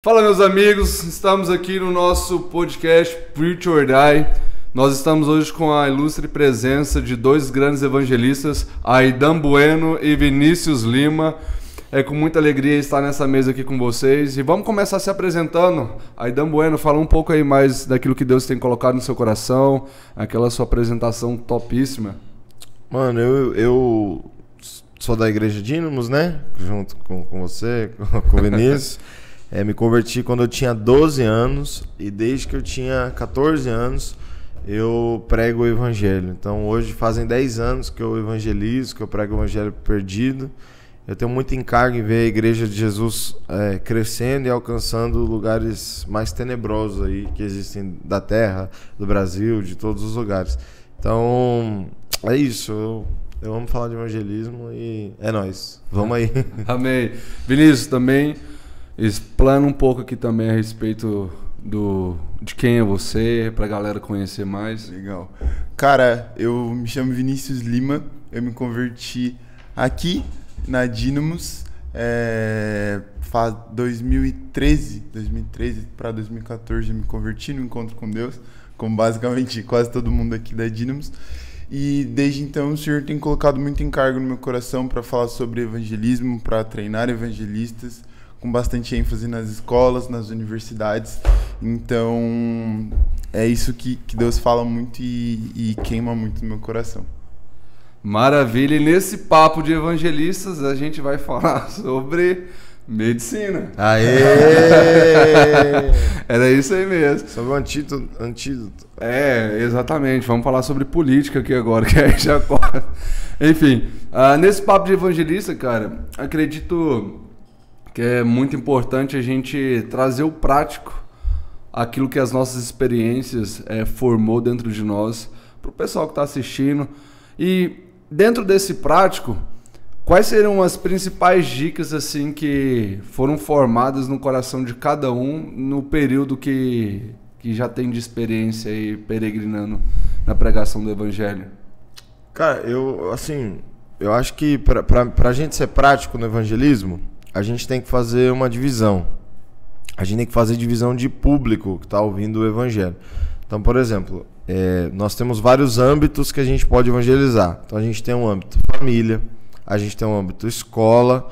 Fala, meus amigos, estamos aqui no nosso podcast Preach or Die. Nós estamos hoje com a ilustre presença de dois grandes evangelistas, Aidan Bueno e Vinícius Lima. É com muita alegria estar nessa mesa aqui com vocês e vamos começar se apresentando. Aidan Bueno, fala um pouco aí mais daquilo que Deus tem colocado no seu coração, aquela sua apresentação topíssima. Mano, eu sou da Igreja Dínamos, né? Junto com você, com o Vinícius. Me converti quando eu tinha 12 anos e desde que eu tinha 14 anos eu prego o Evangelho. Então hoje fazem 10 anos que eu evangelizo, que eu prego o Evangelho perdido. Eu tenho muito encargo em ver a Igreja de Jesus crescendo e alcançando lugares mais tenebrosos aí que existem da terra, do Brasil, de todos os lugares. Então é isso, eu amo falar de evangelismo e é nóis. Vamos aí. Amém. Vinícius, também explana um pouco aqui também a respeito de quem é você, pra galera conhecer mais. Legal. Cara, eu me chamo Vinícius Lima, eu me converti aqui na Dínamos, faz 2013 para 2014 eu me converti no Encontro com Deus, como basicamente quase todo mundo aqui da Dínamos. E desde então o Senhor tem colocado muito encargo no meu coração para falar sobre evangelismo, para treinar evangelistas, com bastante ênfase nas escolas, nas universidades. Então, é isso que Deus fala muito e queima muito no meu coração. Maravilha! E nesse papo de evangelistas, a gente vai falar sobre medicina. Aê! Era isso aí mesmo. Sobre o antídoto. Exatamente. Vamos falar sobre política aqui agora, que aí já corta. Enfim, nesse papo de evangelista, cara, acredito que é muito importante a gente trazer o prático, aquilo que as nossas experiências formou dentro de nós, para o pessoal que está assistindo. E dentro desse prático, quais seriam as principais dicas assim que foram formadas no coração de cada um no período que já tem de experiência aí peregrinando na pregação do Evangelho? Cara, eu acho que para a gente ser prático no evangelismo, a gente tem que fazer uma divisão. A gente tem que fazer divisão de público que está ouvindo o Evangelho. Então, por exemplo, nós temos vários âmbitos que a gente pode evangelizar. Então, a gente tem um âmbito família, a gente tem um âmbito escola,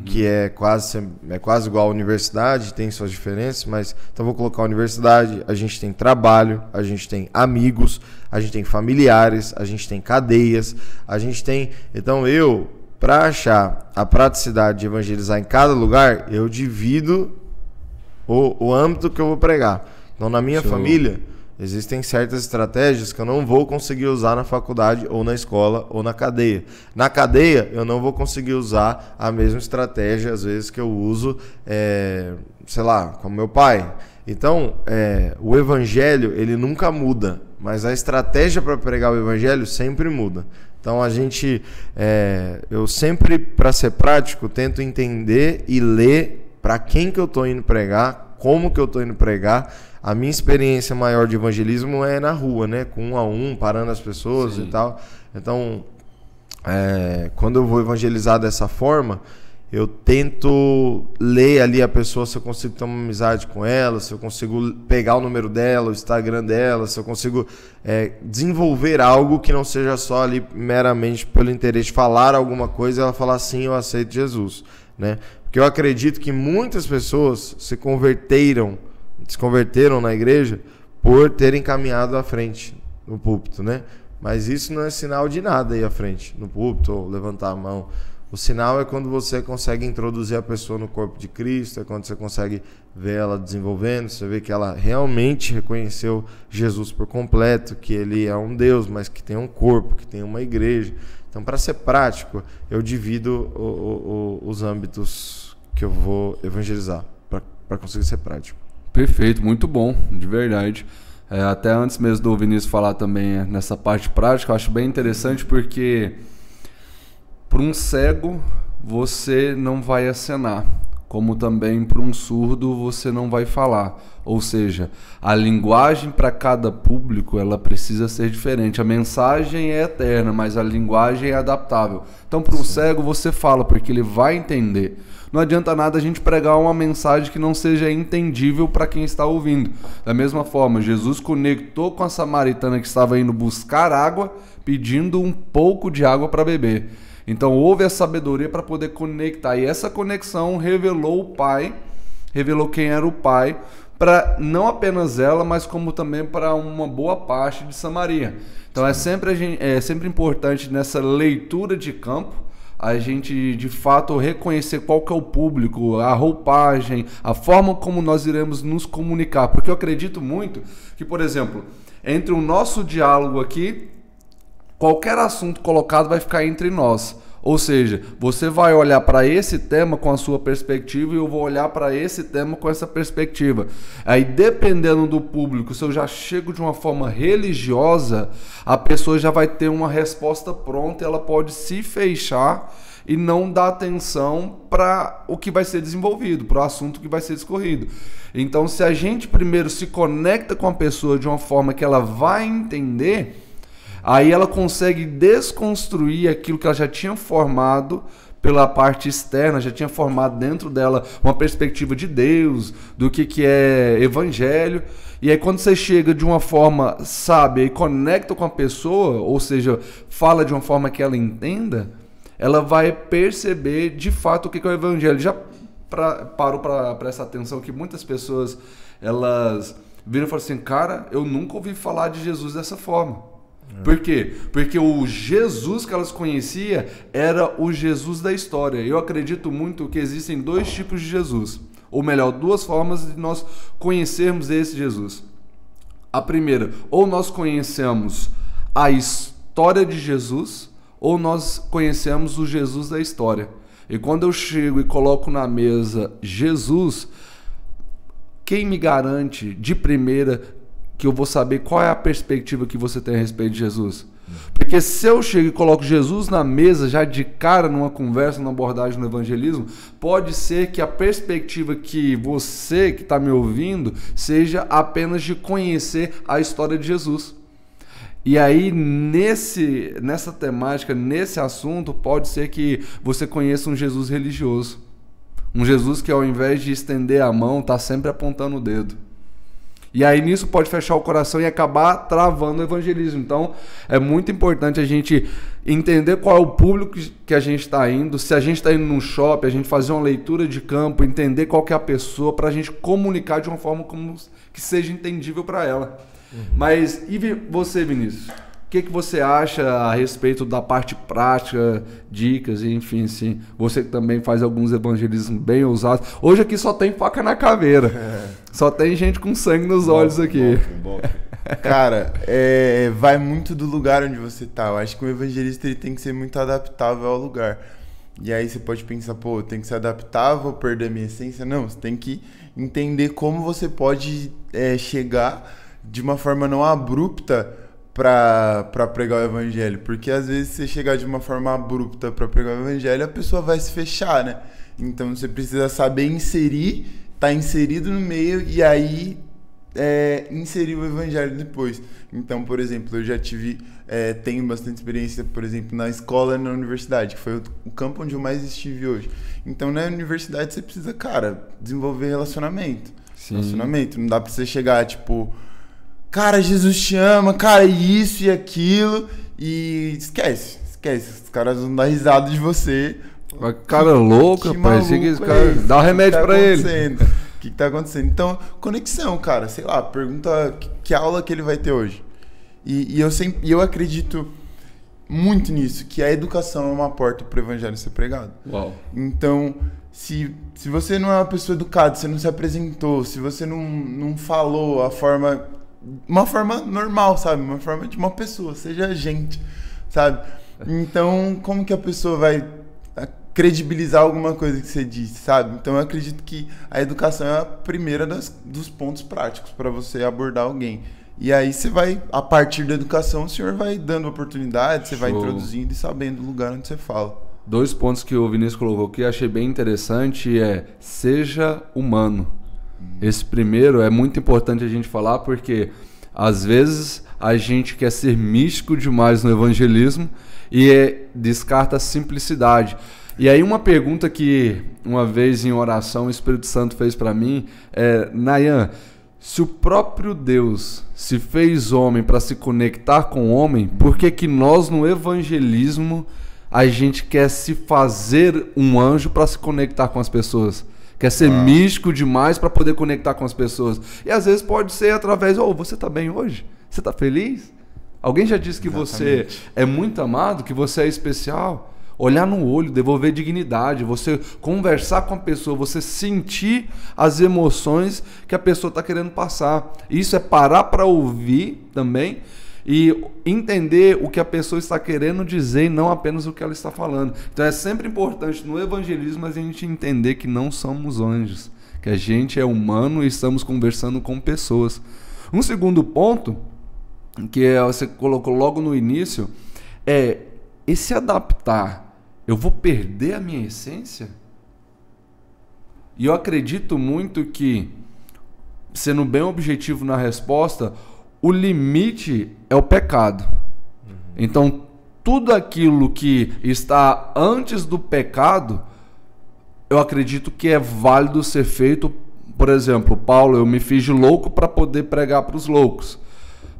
que é quase igual à universidade, tem suas diferenças, mas então vou colocar a universidade, a gente tem trabalho, a gente tem amigos, a gente tem familiares, a gente tem cadeias, a gente tem... Então, para achar a praticidade de evangelizar em cada lugar, eu divido o âmbito que eu vou pregar. Então, na minha família, existem certas estratégias que eu não vou conseguir usar na faculdade, ou na escola, ou na cadeia. Na cadeia, eu não vou conseguir usar a mesma estratégia, às vezes, que eu uso, com meu pai. Então, o evangelho, ele nunca muda, mas a estratégia para pregar o evangelho sempre muda. Então eu sempre, para ser prático, tento entender e ler para quem que eu estou indo pregar, como que eu estou indo pregar. A minha experiência maior de evangelismo é na rua, né? Com 1 a 1, parando as pessoas. Sim. E tal. Então, quando eu vou evangelizar dessa forma, eu tento ler ali a pessoa, se eu consigo ter uma amizade com ela, se eu consigo pegar o número dela, o Instagram dela, se eu consigo desenvolver algo que não seja só ali meramente pelo interesse de falar alguma coisa e ela falar assim, eu aceito Jesus, né? Porque eu acredito que muitas pessoas se converteram na igreja por terem caminhado à frente no púlpito, né? Mas isso não é sinal de nada aí à frente, no púlpito, ou levantar a mão. O sinal é quando você consegue introduzir a pessoa no corpo de Cristo, é quando você consegue ver ela desenvolvendo, você vê que ela realmente reconheceu Jesus por completo, que ele é um Deus, mas que tem um corpo, que tem uma igreja. Então, para ser prático, eu divido os âmbitos que eu vou evangelizar, para conseguir ser prático. Perfeito, muito bom, de verdade. Até antes mesmo do Vinícius falar também nessa parte prática, eu acho bem interessante porque... Para um cego, você não vai acenar. como também para um surdo você não vai falar. Ou seja, a linguagem para cada público ela precisa ser diferente. A mensagem é eterna, mas a linguagem é adaptável. Então, para o cego você fala, porque ele vai entender. Não adianta nada a gente pregar uma mensagem que não seja entendível para quem está ouvindo. Da mesma forma, Jesus conectou com a samaritana que estava indo buscar água, pedindo um pouco de água para beber. Então houve a sabedoria para poder conectar. E essa conexão revelou o Pai, revelou quem era o Pai, para não apenas ela, mas como também para uma boa parte de Samaria. Então é sempre importante nessa leitura de campo, a gente de fato reconhecer qual que é o público, a roupagem, a forma como nós iremos nos comunicar. Porque eu acredito muito que, por exemplo, entre o nosso diálogo aqui, qualquer assunto colocado vai ficar entre nós. Ou seja, você vai olhar para esse tema com a sua perspectiva e eu vou olhar para esse tema com essa perspectiva. Aí, dependendo do público, se eu já chego de uma forma religiosa, a pessoa já vai ter uma resposta pronta, ela pode se fechar e não dar atenção para o que vai ser desenvolvido, para o assunto que vai ser discorrido. Então, se a gente primeiro se conecta com a pessoa de uma forma que ela vai entender, aí ela consegue desconstruir aquilo que ela já tinha formado pela parte externa, já tinha formado dentro dela uma perspectiva de Deus, do que é evangelho. E aí quando você chega de uma forma sábia e conecta com a pessoa, ou seja, fala de uma forma que ela entenda, ela vai perceber de fato o que é o evangelho. Já parou para prestar atenção que muitas pessoas, elas viram e falam assim, cara, eu nunca ouvi falar de Jesus dessa forma. Por quê? Porque o Jesus que elas conheciam era o Jesus da história. Eu acredito muito que existem dois tipos de Jesus. Ou melhor, duas formas de nós conhecermos esse Jesus. A primeira, ou nós conhecemos a história de Jesus, ou nós conhecemos o Jesus da história. E quando eu chego e coloco na mesa Jesus, quem me garante de primeira que eu vou saber qual é a perspectiva que você tem a respeito de Jesus? Porque se eu chego e coloco Jesus na mesa, já de cara, numa conversa, numa abordagem no evangelismo, pode ser que a perspectiva que você que está me ouvindo seja apenas de conhecer a história de Jesus. E aí, nessa temática, nesse assunto, pode ser que você conheça um Jesus religioso. Um Jesus que ao invés de estender a mão, está sempre apontando o dedo. E aí nisso pode fechar o coração e acabar travando o evangelismo. Então é muito importante a gente entender qual é o público que a gente está indo. Se a gente está indo num shopping, a gente fazer uma leitura de campo, entender qual que é a pessoa, para a gente comunicar de uma forma que seja entendível para ela. Mas e você, Vinícius? O que você acha a respeito da parte prática, dicas, enfim, sim. Você que também faz alguns evangelismos bem ousados. Hoje aqui só tem faca na caveira. Só tem gente com sangue nos olhos aqui. Bom. Cara, vai muito do lugar onde você tá. Eu acho que o evangelista ele tem que ser muito adaptável ao lugar. E aí você pode pensar, pô, eu tenho que ser adaptável, vou perder a minha essência. Não, você tem que entender como você pode chegar de uma forma não abrupta para pregar o evangelho, porque às vezes você chegar de uma forma abrupta para pregar o evangelho, a pessoa vai se fechar, né? Então você precisa saber inserir, tá inserido no meio e aí inserir o evangelho depois. Então, por exemplo, eu já tenho bastante experiência, por exemplo, na escola e na universidade, que foi o campo onde eu mais estive hoje. Então, na universidade você precisa, cara, desenvolver relacionamento. Sim. Relacionamento, não dá pra você chegar, tipo, cara, Jesus te ama, cara, isso e aquilo, e esquece. Os caras vão dar risada de você. Cara louco, rapaz. Dá um remédio pra ele. O que tá acontecendo? Então, conexão, cara. Sei lá, pergunta que aula que ele vai ter hoje. E eu acredito muito nisso, que a educação é uma porta pro evangelho ser pregado. Uau. Então, se você não é uma pessoa educada, você não se apresentou, se você não falou uma forma normal, sabe? Uma forma de uma pessoa, seja gente, sabe? Então, como que a pessoa vai credibilizar alguma coisa que você disse, sabe? Então, eu acredito que a educação é a primeira dos pontos práticos para você abordar alguém. E aí você vai, a partir da educação, o senhor vai dando oportunidade, você vai introduzindo e sabendo o lugar onde você fala. 2 pontos que o Vinícius colocou que eu achei bem interessante seja humano. Esse primeiro é muito importante a gente falar porque às vezes a gente quer ser místico demais no evangelismo e descarta a simplicidade. E aí uma pergunta que uma vez em oração o Espírito Santo fez para mim Nayan, se o próprio Deus se fez homem para se conectar com o homem, por que que nós no evangelismo a gente quer se fazer um anjo para se conectar com as pessoas? Quer ser místico demais para poder conectar com as pessoas. E às vezes pode ser através, você tá bem hoje? Você tá feliz? Alguém já disse que você é muito amado, que você é especial? Olhar no olho, devolver dignidade, você conversar com a pessoa, você sentir as emoções que a pessoa está querendo passar. Isso é parar para ouvir também e entender o que a pessoa está querendo dizer e não apenas o que ela está falando. Então é sempre importante no evangelismo a gente entender que não somos anjos, que a gente é humano e estamos conversando com pessoas. Um segundo ponto, que você colocou logo no início, é esse adaptar. Eu vou perder a minha essência? E eu acredito muito que, sendo bem objetivo na resposta, o limite é o pecado. Então, tudo aquilo que está antes do pecado, eu acredito que é válido ser feito. Por exemplo, Paulo, eu me fiz de louco para poder pregar para os loucos.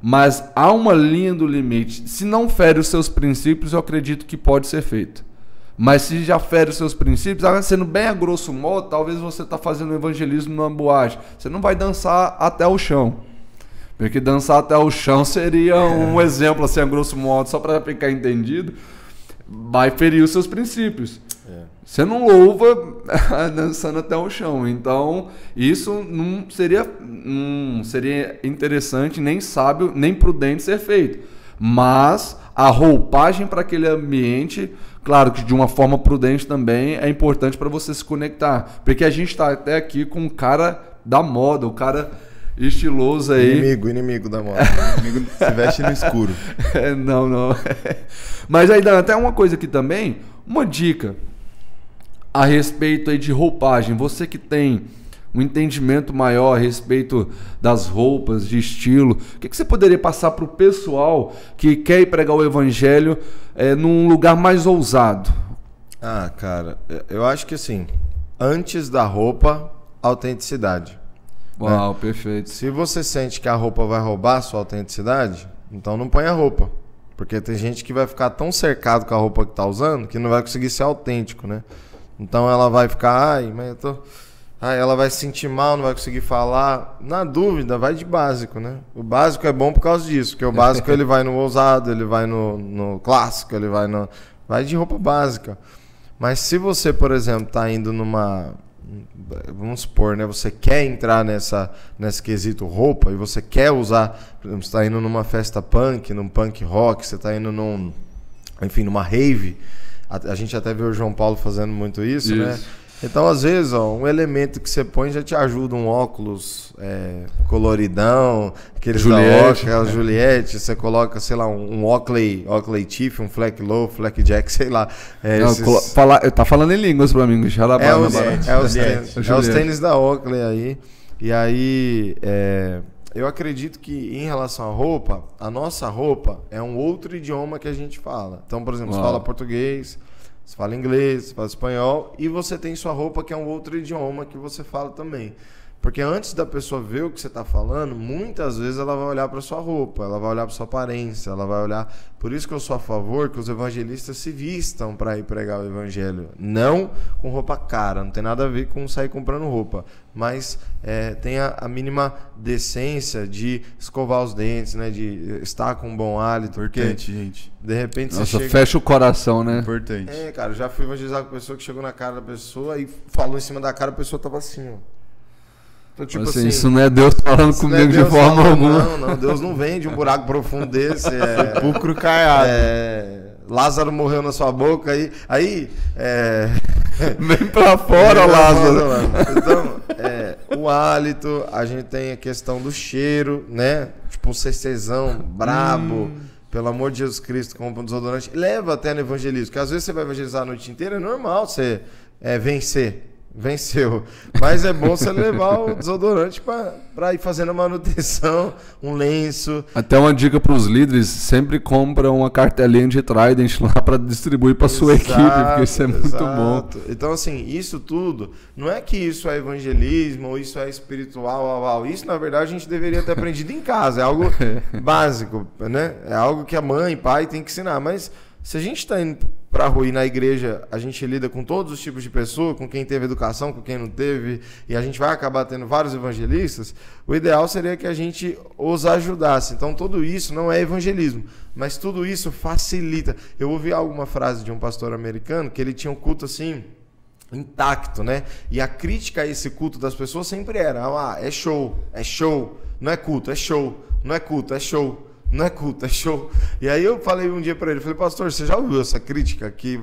Mas há uma linha do limite. Se não fere os seus princípios, eu acredito que pode ser feito. Mas se já fere os seus princípios, sendo bem a grosso modo, talvez você está fazendo evangelismo numa boate. Você não vai dançar até o chão. Porque dançar até o chão seria um exemplo, assim, a grosso modo, só para ficar entendido. Vai ferir os seus princípios. Você não louva dançando até o chão. Então, isso não seria interessante, nem sábio, nem prudente ser feito. Mas a roupagem para aquele ambiente, claro que de uma forma prudente também, é importante para você se conectar. Porque a gente está até aqui com um cara da moda, o cara estiloso aí. Inimigo da moda. Inimigo se veste no escuro. Não. Mas aí dá até uma coisa aqui também, uma dica a respeito aí de roupagem. Você que tem um entendimento maior a respeito das roupas, de estilo, o que você poderia passar para o pessoal que quer ir pregar o evangelho num lugar mais ousado? Cara, eu acho que assim, antes da roupa, autenticidade. Uau, né? Perfeito. Se você sente que a roupa vai roubar a sua autenticidade, então não põe a roupa. Porque tem gente que vai ficar tão cercado com a roupa que tá usando que não vai conseguir ser autêntico, né? Então ela vai ficar, ela vai se sentir mal, não vai conseguir falar. Na dúvida, vai de básico, né? O básico é bom por causa disso, porque o básico ele vai no ousado, ele vai no clássico, ele vai de roupa básica. Mas se você, por exemplo, tá indo vamos supor, né? Você quer entrar nesse quesito roupa e você quer usar, por exemplo, você tá indo numa festa punk, num punk rock, você tá indo numa rave. A gente até viu o João Paulo fazendo muito isso, né? Então, às vezes, um elemento que você põe já te ajuda, um óculos coloridão, aqueles aquelas Juliette, você coloca, sei lá, um Oakley Tiff, um Fleck Low, Fleck Jack, sei lá. Tá falando em línguas pra mim, os tênis da Oakley aí. E aí, eu acredito que em relação à roupa, a nossa roupa é um outro idioma que a gente fala. Então, por exemplo, você fala português, você fala inglês, você fala espanhol, e você tem sua roupa que é um outro idioma que você fala também. Porque antes da pessoa ver o que você está falando, muitas vezes ela vai olhar para sua roupa, ela vai olhar para sua aparência, ela vai olhar... Por isso que eu sou a favor que os evangelistas se vistam para ir pregar o evangelho. Não com roupa cara, não tem nada a ver com sair comprando roupa. Mas tenha a mínima decência de escovar os dentes, né? De estar com um bom hálito. Importante, gente. De repente você chega... fecha o coração, né? Importante. Cara, eu já fui evangelizar com pessoa que chegou na cara da pessoa e falou em cima da cara, a pessoa tava assim, ó. Então, tipo assim, isso não é Deus falando comigo de forma alguma. Não, Deus não vem de um buraco profundo desse. Sepulcro caiado. Lázaro morreu na sua boca, aí vem pra fora, Lázaro. Então, o hálito, a gente tem a questão do cheiro, né? Tipo um CCzão brabo, pelo amor de Jesus Cristo, compra um desodorante, leva até no evangelismo, porque às vezes você vai evangelizar a noite inteira, é normal você venceu, mas é bom você levar o desodorante para ir fazendo a manutenção, um lenço. Até uma dica para os líderes, sempre compra uma cartelinha de Trident lá para distribuir para sua equipe, porque isso é muito bom. Então assim, isso tudo, não é que isso é evangelismo ou isso é espiritual, isso na verdade a gente deveria ter aprendido em casa, é algo básico, né? É algo que a mãe, pai tem que ensinar, mas se a gente está indo para a rua e na igreja a gente lida com todos os tipos de pessoa, com quem teve educação, com quem não teve, e a gente vai acabar tendo vários evangelistas, o ideal seria que a gente os ajudasse. Então tudo isso não é evangelismo, mas tudo isso facilita. Eu ouvi alguma frase de um pastor americano que ele tinha um culto assim intacto, né? E a crítica a esse culto das pessoas sempre era: é show, não é culto, é show, não é culto, é show. Não é culto, é show. E aí eu falei um dia pra ele, falei: pastor, você já ouviu essa crítica que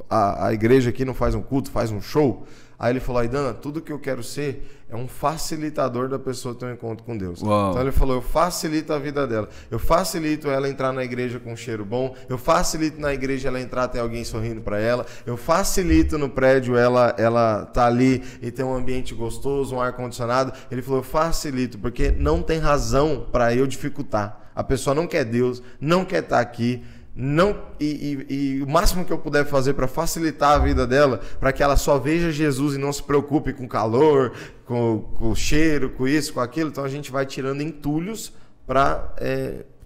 a igreja aqui não faz um culto, faz um show? Aí ele falou: Aidana, tudo que eu quero ser é um facilitador da pessoa ter um encontro com Deus. Uau. Então ele falou: eu facilito a vida dela, eu facilito ela entrar na igreja com um cheiro bom, eu facilito na igreja ela entrar, ter alguém sorrindo para ela, eu facilito no prédio ela tá ali e ter um ambiente gostoso, um ar-condicionado. Ele falou: eu facilito, porque não tem razão para eu dificultar. A pessoa não quer Deus, não quer estar aqui, e o máximo que eu puder fazer para facilitar a vida dela, para que ela só veja Jesus e não se preocupe com calor, com o cheiro, com isso, com aquilo. Então a gente vai tirando entulhos para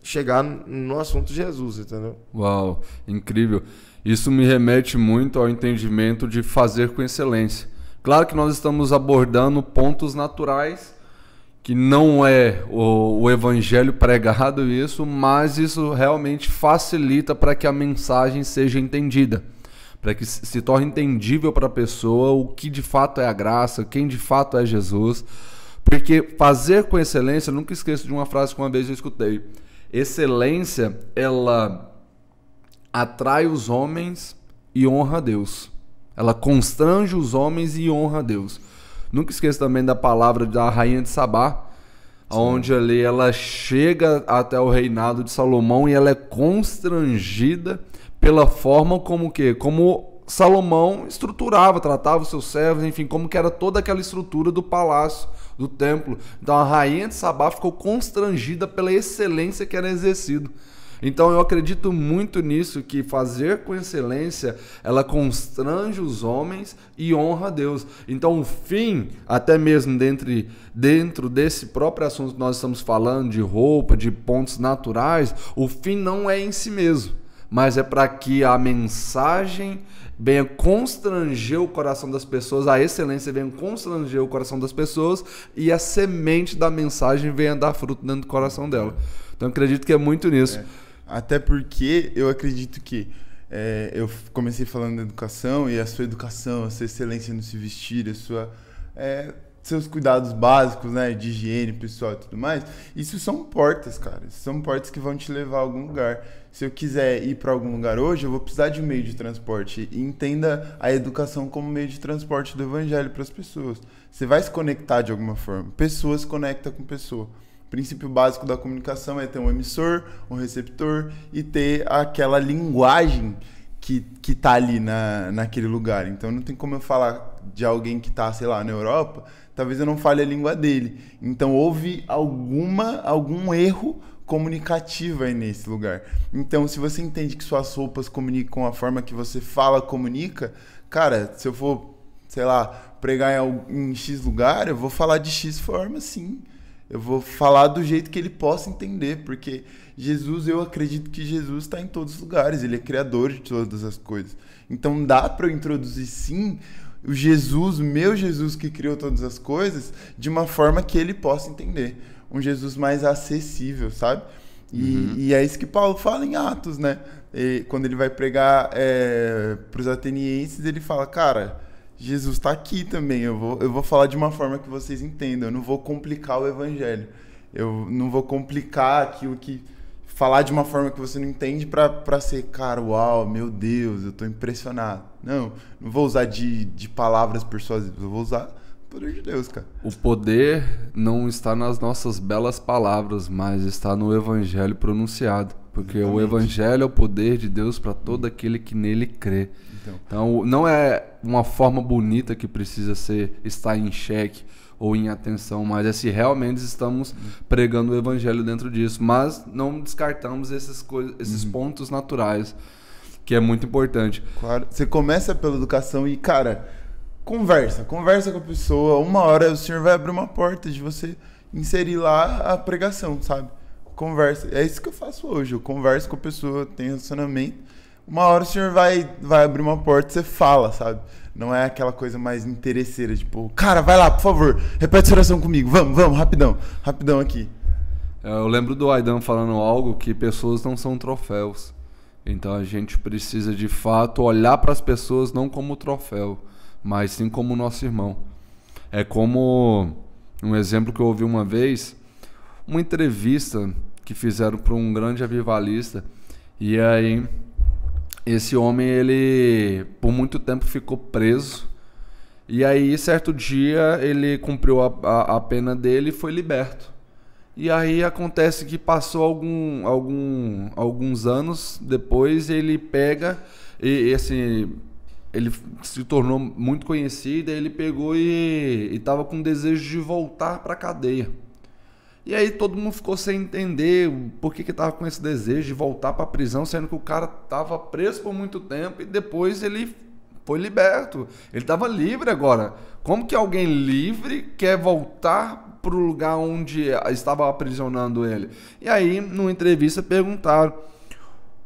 chegar no assunto Jesus, entendeu? Uau, incrível. Isso me remete muito ao entendimento de fazer com excelência. Claro que nós estamos abordando pontos naturais, que não é o evangelho pregado isso, mas isso realmente facilita para que a mensagem seja entendida, para que se torne entendível para a pessoa o que de fato é a graça, quem de fato é Jesus. Porque fazer com excelência, nunca esqueço de uma frase que uma vez eu escutei: excelência, ela atrai os homens e honra a Deus. Ela constrange os homens e honra a Deus. Nunca esqueça também da palavra da rainha de Sabá, onde ali ela chega até o reinado de Salomão e ela é constrangida pela forma como Salomão estruturava, tratava os seus servos, enfim, como que era toda aquela estrutura do palácio, do templo. Então a rainha de Sabá ficou constrangida pela excelência que era exercido. Então eu acredito muito nisso, que fazer com excelência, ela constrange os homens e honra a Deus. Então o fim, até mesmo dentro desse próprio assunto que nós estamos falando, de roupa, de pontos naturais, o fim não é em si mesmo, mas é para que a mensagem venha constranger o coração das pessoas, a excelência venha constranger o coração das pessoas e a semente da mensagem venha dar fruto dentro do coração dela. Então eu acredito que é muito nisso. Até porque eu acredito que eu comecei falando da educação, e a sua educação, a sua excelência no se vestir, seus cuidados básicos, né, de higiene pessoal e tudo mais, isso são portas, cara. Isso são portas que vão te levar a algum lugar. Se eu quiser ir para algum lugar hoje, eu vou precisar de um meio de transporte. E entenda a educação como meio de transporte do evangelho para as pessoas. Você vai se conectar de alguma forma. Pessoa se conecta com pessoa. O princípio básico da comunicação é ter um emissor, um receptor e ter aquela linguagem que tá ali naquele lugar. Então não tem como eu falar de alguém que tá, sei lá, na Europa, talvez eu não fale a língua dele. Então houve algum erro comunicativo aí nesse lugar. Então se você entende que suas roupas comunicam a forma que você fala, comunica, cara, se eu for, sei lá, pregar em X lugar, eu vou falar de X forma, sim. Eu vou falar do jeito que ele possa entender, porque Jesus, eu acredito que Jesus está em todos os lugares, ele é criador de todas as coisas. Então dá para eu introduzir, sim, o Jesus, o meu Jesus que criou todas as coisas, de uma forma que ele possa entender. Um Jesus mais acessível, sabe? E é isso que Paulo fala em Atos, né? E quando ele vai pregar para os atenienses, ele fala: cara, Jesus está aqui também, eu vou falar de uma forma que vocês entendam, eu não vou complicar o evangelho, eu não vou complicar aquilo que... falar de uma forma que você não entende para ser, cara, uau, meu Deus, eu estou impressionado. Não vou usar de palavras persuasivas, eu vou usar o poder de Deus, cara. O poder não está nas nossas belas palavras, mas está no evangelho pronunciado. Porque Exatamente. o evangelho é o poder de Deus para todo aquele que nele crê. Então, não é uma forma bonita que precisa estar em xeque ou em atenção, mas é se realmente estamos pregando o evangelho dentro disso. Mas não descartamos esses pontos naturais, que é muito importante. Claro. Você começa pela educação e, cara, conversa com a pessoa. Uma hora o senhor vai abrir uma porta de você inserir lá a pregação, sabe? Conversa. É isso que eu faço hoje. Eu converso com a pessoa, tenho relacionamento. Uma hora o senhor vai abrir uma porta e você fala, sabe? Não é aquela coisa mais interesseira, tipo, cara, vai lá, por favor, repete essa oração comigo, vamos, rapidão aqui. Eu lembro do Aidan falando algo que pessoas não são troféus. Então a gente precisa de fato olhar para as pessoas não como troféu, mas sim como nosso irmão. É como um exemplo que eu ouvi uma vez, uma entrevista que fizeram para um grande avivalista, e aí esse homem, ele por muito tempo ficou preso, e aí certo dia ele cumpriu a pena dele e foi liberto. E aí acontece que passou alguns anos depois, ele pega e assim, ele se tornou muito conhecido, e ele pegou e estava com desejo de voltar para a cadeia. E aí todo mundo ficou sem entender por que estava com esse desejo de voltar para a prisão, sendo que o cara estava preso por muito tempo e depois ele foi liberto. Ele estava livre agora. Como que alguém livre quer voltar para o lugar onde estava aprisionando ele? E aí, numa entrevista, perguntaram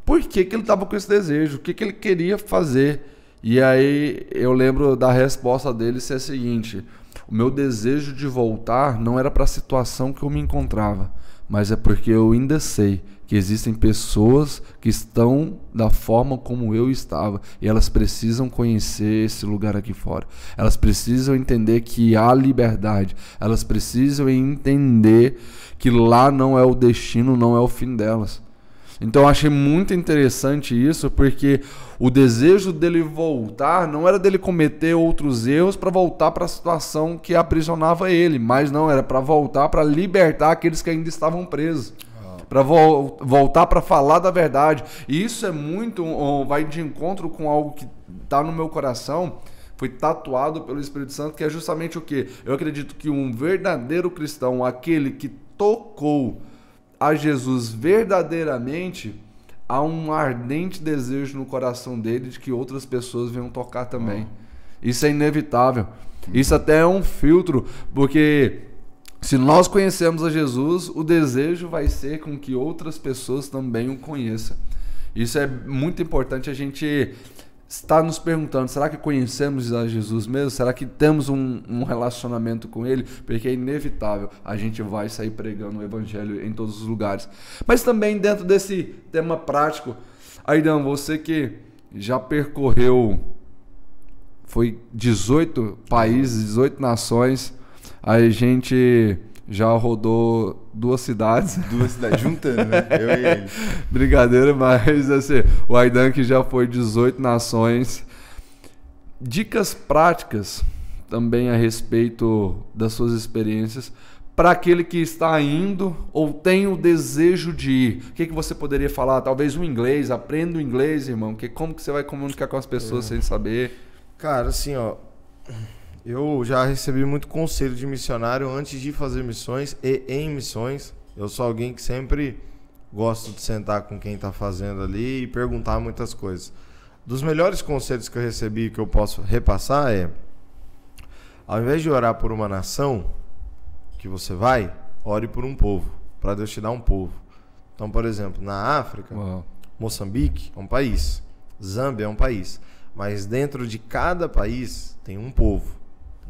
por que ele estava com esse desejo, o que ele queria fazer. E aí eu lembro da resposta dele ser a seguinte: o meu desejo de voltar não era para a situação que eu me encontrava, mas é porque eu ainda sei que existem pessoas que estão da forma como eu estava, e elas precisam conhecer esse lugar aqui fora. Elas precisam entender que há liberdade. Elas precisam entender que lá não é o destino, não é o fim delas. Então eu achei muito interessante isso, porque o desejo dele voltar não era dele cometer outros erros para voltar para a situação que aprisionava ele, mas não, era para voltar para libertar aqueles que ainda estavam presos, para voltar para falar da verdade. E isso é muito, vai de encontro com algo que está no meu coração, foi tatuado pelo Espírito Santo, que é justamente o quê? Eu acredito que um verdadeiro cristão, aquele que tocou a Jesus verdadeiramente, há um ardente desejo no coração dele de que outras pessoas venham tocar também. Isso é inevitável. Isso até é um filtro, porque se nós conhecemos a Jesus, o desejo vai ser com que outras pessoas também o conheçam. Isso é muito importante a gente estar nos perguntando, será que conhecemos a Jesus mesmo? Será que temos um relacionamento com Ele? Porque é inevitável, a gente vai sair pregando o Evangelho em todos os lugares. Mas também dentro desse tema prático, Aidan, você que já percorreu, foi 18 países, 18 nações, a gente já rodou 2 cidades. 2 cidades, juntando, né? Eu e ele. Brincadeira, mas assim, o Aidan que já foi 18 nações. Dicas práticas também a respeito das suas experiências para aquele que está indo ou tem o desejo de ir. O que você poderia falar? Talvez o inglês, aprenda o inglês, irmão. Como que você vai comunicar com as pessoas sem saber? Cara, assim, ó, eu já recebi muito conselho de missionário antes de fazer missões e em missões. Eu sou alguém que sempre gosto de sentar com quem está fazendo ali e perguntar muitas coisas. Dos melhores conselhos que eu recebi, que eu posso repassar é: ao invés de orar por uma nação que você vai, ore por um povo, para Deus te dar um povo. Então, por exemplo, na África, Moçambique é um país, Zâmbia é um país, mas dentro de cada país tem um povo.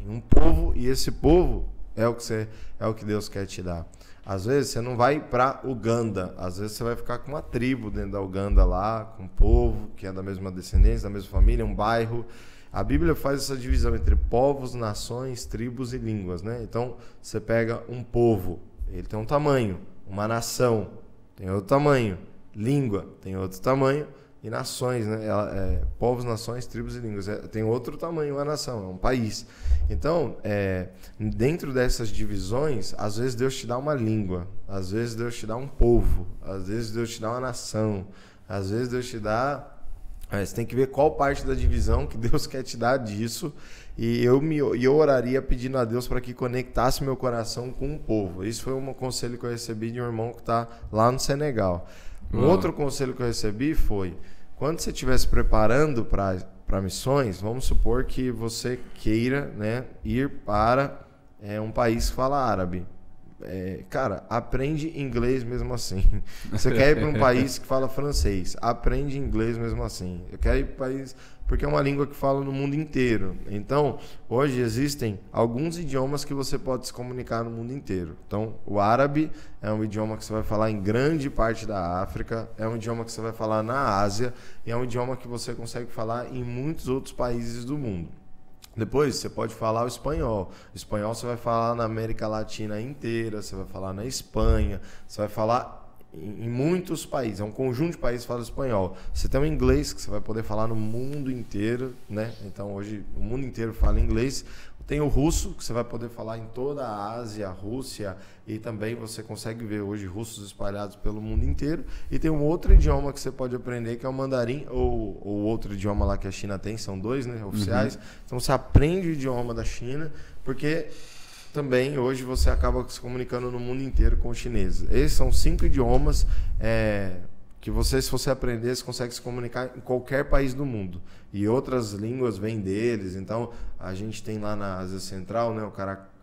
Um povo, e esse povo é o que Deus quer te dar. Às vezes você não vai para Uganda, às vezes você vai ficar com uma tribo dentro da Uganda lá, com um povo que é da mesma descendência, da mesma família, um bairro. A Bíblia faz essa divisão entre povos, nações, tribos e línguas, né? Então você pega um povo, ele tem um tamanho, uma nação tem outro tamanho, língua tem outro tamanho, e nações, né? Povos, nações, tribos e línguas. Tem outro tamanho a nação, é um país. Então, dentro dessas divisões, às vezes Deus te dá uma língua, às vezes Deus te dá um povo, às vezes Deus te dá uma nação, às vezes Deus te dá... Você tem que ver qual parte da divisão que Deus quer te dar disso. E eu oraria pedindo a Deus para que conectasse meu coração com o povo. Isso foi um conselho que eu recebi de um irmão que está lá no Senegal. Outro conselho que eu recebi foi, quando você estiver se preparando para missões, vamos supor que você queira, né, ir para um país que fala árabe. Cara, aprende inglês mesmo assim. Você quer ir para um país que fala francês, aprende inglês mesmo assim. Eu quero ir para um país porque é uma língua que fala no mundo inteiro. Então, hoje existem alguns idiomas que você pode se comunicar no mundo inteiro. Então, o árabe é um idioma que você vai falar em grande parte da África, é um idioma que você vai falar na Ásia, e é um idioma que você consegue falar em muitos outros países do mundo. Depois você pode falar o espanhol. O espanhol você vai falar na América Latina inteira, você vai falar na Espanha, você vai falar em muitos países. É um conjunto de países que falam espanhol. Você tem o inglês que você vai poder falar no mundo inteiro, né? Então hoje o mundo inteiro fala inglês. Tem o russo, que você vai poder falar em toda a Ásia, Rússia, e também você consegue ver hoje russos espalhados pelo mundo inteiro. E tem um outro idioma que você pode aprender, que é o mandarim, ou outro idioma lá que a China tem, são dois, né, oficiais. Então você aprende o idioma da China, porque também hoje você acaba se comunicando no mundo inteiro com os chineses. Esses são 5 idiomas que você, se você aprender, você consegue se comunicar em qualquer país do mundo. E outras línguas vêm deles. Então, a gente tem lá na Ásia Central, né,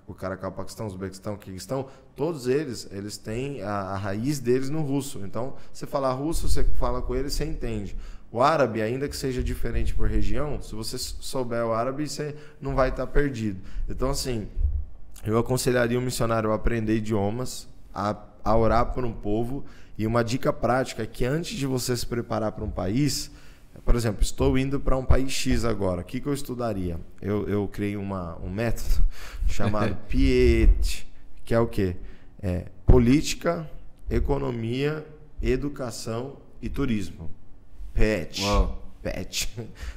o Cacaquistão, o Uzbequistão, o Quirguistão, todos eles têm a raiz deles no russo. Então, você falar russo, você fala com eles, você entende. O árabe, ainda que seja diferente por região, se você souber o árabe, você não vai estar perdido. Então, assim, eu aconselharia o missionário a aprender idiomas, a orar por um povo. E uma dica prática é que antes de você se preparar para um país, por exemplo, estou indo para um país X agora, o que eu estudaria? Eu criei um método chamado PET, que é o quê? Política, economia, educação e turismo. PET. Uau. PET.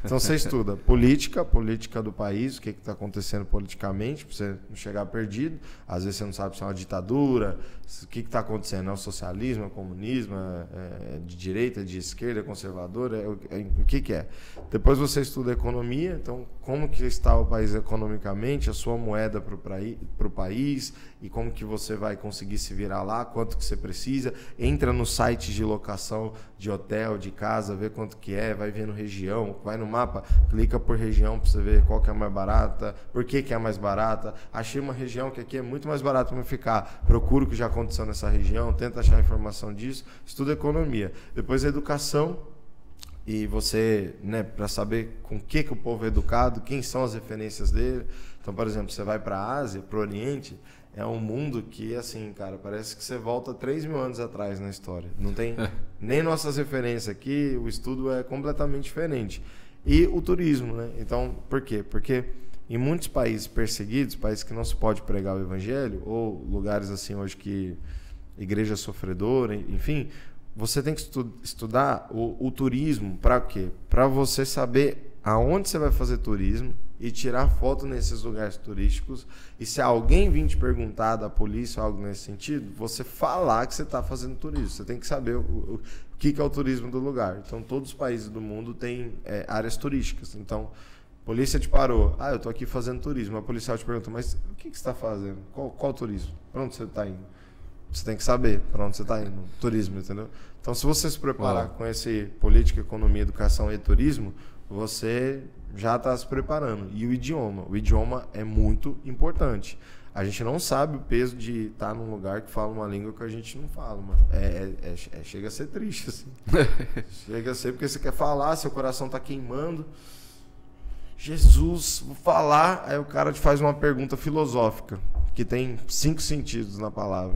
Então você estuda política do país, o que está acontecendo politicamente, para você não chegar perdido. Às vezes você não sabe se é uma ditadura, o que está acontecendo, é o socialismo, é o comunismo, é de direita, de esquerda, é conservadora, o que é. Depois você estuda economia, então como que está o país economicamente, a sua moeda para o país, e como que você vai conseguir se virar lá, quanto que você precisa. Entra no site de locação de hotel, de casa, vê quanto que vai vendo região, vai no mapa, clica por região para você ver qual que é a mais barata, por que é a mais barata. Achei uma região que aqui é muito mais barato para ficar, procura o que já aconteceu nessa região, tenta achar informação disso, estuda economia. Depois a educação, e você, né, para saber com que o povo é educado, quem são as referências dele. Então, por exemplo, você vai para a Ásia, para o Oriente, é um mundo que, assim, cara, parece que você volta 3.000 anos atrás na história. Não tem nem nossas referências aqui, o estudo é completamente diferente. E o turismo, né? Então, por quê? Porque em muitos países perseguidos, países que não se pode pregar o evangelho, ou lugares assim hoje que igreja sofredora, enfim, você tem que estudar o turismo para quê? Para você saber aonde você vai fazer turismo e tirar foto nesses lugares turísticos, e se alguém vir te perguntar da polícia ou algo nesse sentido, você falar que você está fazendo turismo. Você tem que saber o que é o turismo do lugar. Então, todos os países do mundo têm áreas turísticas. Então, a polícia te parou. Eu estou aqui fazendo turismo. A policial te pergunta, mas o que você está fazendo? Qual turismo? Para onde você está indo? Você tem que saber para onde você está indo. Turismo, entendeu? Então, se você se preparar com esse política, economia, educação e turismo, você já está se preparando. E o idioma é muito importante. A gente não sabe o peso de estar num lugar que fala uma língua que a gente não fala, mano. Chega a ser triste, assim. Chega a ser porque você quer falar, seu coração está queimando. Jesus, vou falar. Aí o cara te faz uma pergunta filosófica, que tem 5 sentidos na palavra.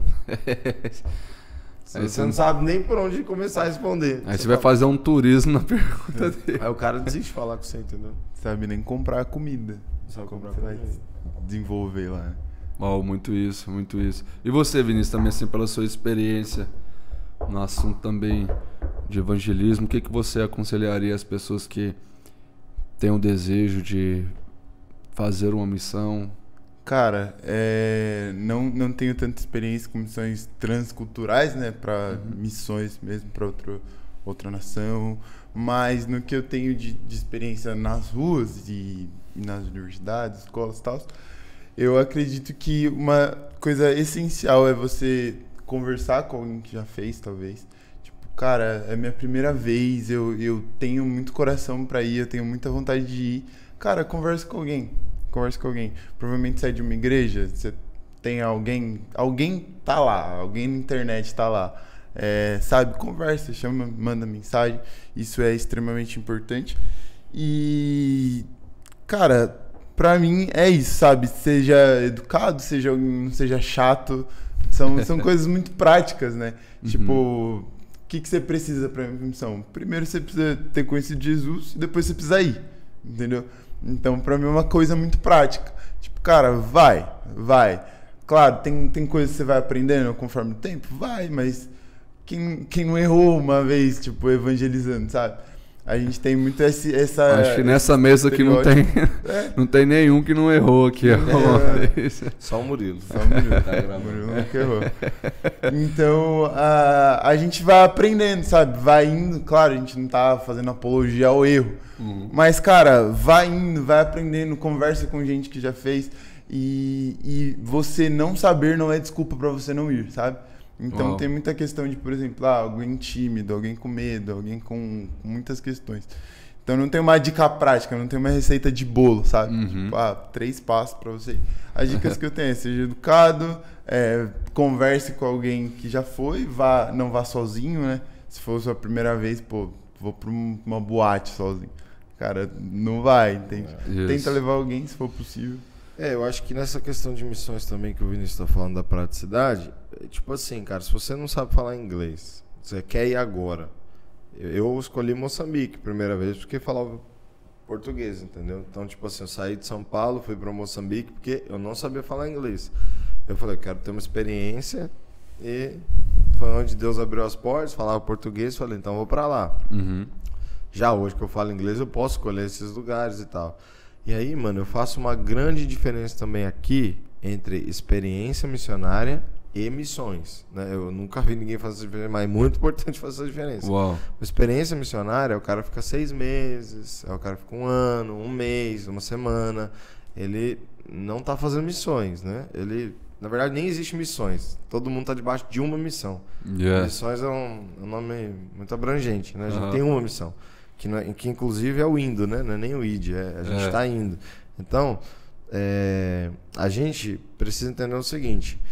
Você não sabe nem por onde começar a responder. Aí você vai fazer um turismo na pergunta dele. Aí o cara desiste de falar com você, entendeu? Sabe nem comprar comida. Só comprar Você vai comida. desenvolver lá. Muito isso, muito isso. E você, Vinícius, também assim, pela sua experiência no assunto também de evangelismo, o que você aconselharia às pessoas que têm o desejo de fazer uma missão? Cara, não tenho tanta experiência com missões transculturais, né? Para missões mesmo para outra nação. Mas no que eu tenho de experiência nas ruas e nas universidades, escolas e tal, eu acredito que uma coisa essencial é você conversar com alguém que já fez, talvez. Tipo, cara, é minha primeira vez, eu tenho muito coração pra ir, eu tenho muita vontade de ir. Cara, conversa com alguém. Provavelmente sai de uma igreja, você tem alguém tá lá, alguém na internet tá lá. Sabe, conversa, chama, manda mensagem. Isso é extremamente importante. E, cara, pra mim é isso, sabe? Seja educado, não seja chato. São coisas muito práticas, né? Tipo, o que você precisa pra missão? Primeiro você precisa ter conhecido Jesus e depois você precisa ir, entendeu? Então, pra mim é uma coisa muito prática. Tipo, cara, vai. Claro, tem coisas que você vai aprendendo conforme o tempo? Vai, mas quem não errou uma vez, tipo, evangelizando, sabe? A gente tem muito essa... Acho que nessa mesa aqui não tem nenhum que não errou aqui. Só o Murilo. O Murilo nunca errou. Então, a gente vai aprendendo, sabe? Vai indo. Claro, a gente não tá fazendo apologia ao erro. Mas, cara, vai indo, vai aprendendo, conversa com gente que já fez. E você não saber não é desculpa pra você não ir, sabe? Então tem muita questão de, por exemplo, alguém tímido, alguém com medo, alguém com muitas questões. Então não tem uma dica prática, não tem uma receita de bolo, sabe? Tipo, 3 passos pra você. As dicas que eu tenho é: seja educado, converse com alguém que já foi, não vá sozinho, né? Se for a sua primeira vez, vou pra uma boate sozinho. Cara, não vai, entende? Tenta levar alguém, se for possível. Eu acho que nessa questão de missões também que o Vinícius está falando da praticidade, tipo assim, cara, se você não sabe falar inglês, você quer ir agora. Eu escolhi Moçambique primeira vez porque falava português, entendeu? Então, tipo assim, eu saí de São Paulo, fui para Moçambique porque eu não sabia falar inglês. Eu falei, eu quero ter uma experiência, e foi onde Deus abriu as portas, falava português, falei, então eu vou para lá. Já hoje que eu falo inglês, eu posso escolher esses lugares e tal. E aí, mano, eu faço uma grande diferença também aqui entre experiência missionária e missões, né? Eu nunca vi ninguém fazer essa diferença, mas é muito importante fazer essa diferença. Uau. Experiência missionária, o cara fica 6 meses, o cara fica 1 ano, 1 mês, 1 semana. Ele não tá fazendo missões, né? Na verdade, nem existe missões. Todo mundo tá debaixo de uma missão. Missões é um nome muito abrangente, né? A gente tem uma missão. Que inclusive é o indo, né? Não é nem o id, a gente está indo. Então, a gente precisa entender o seguinte: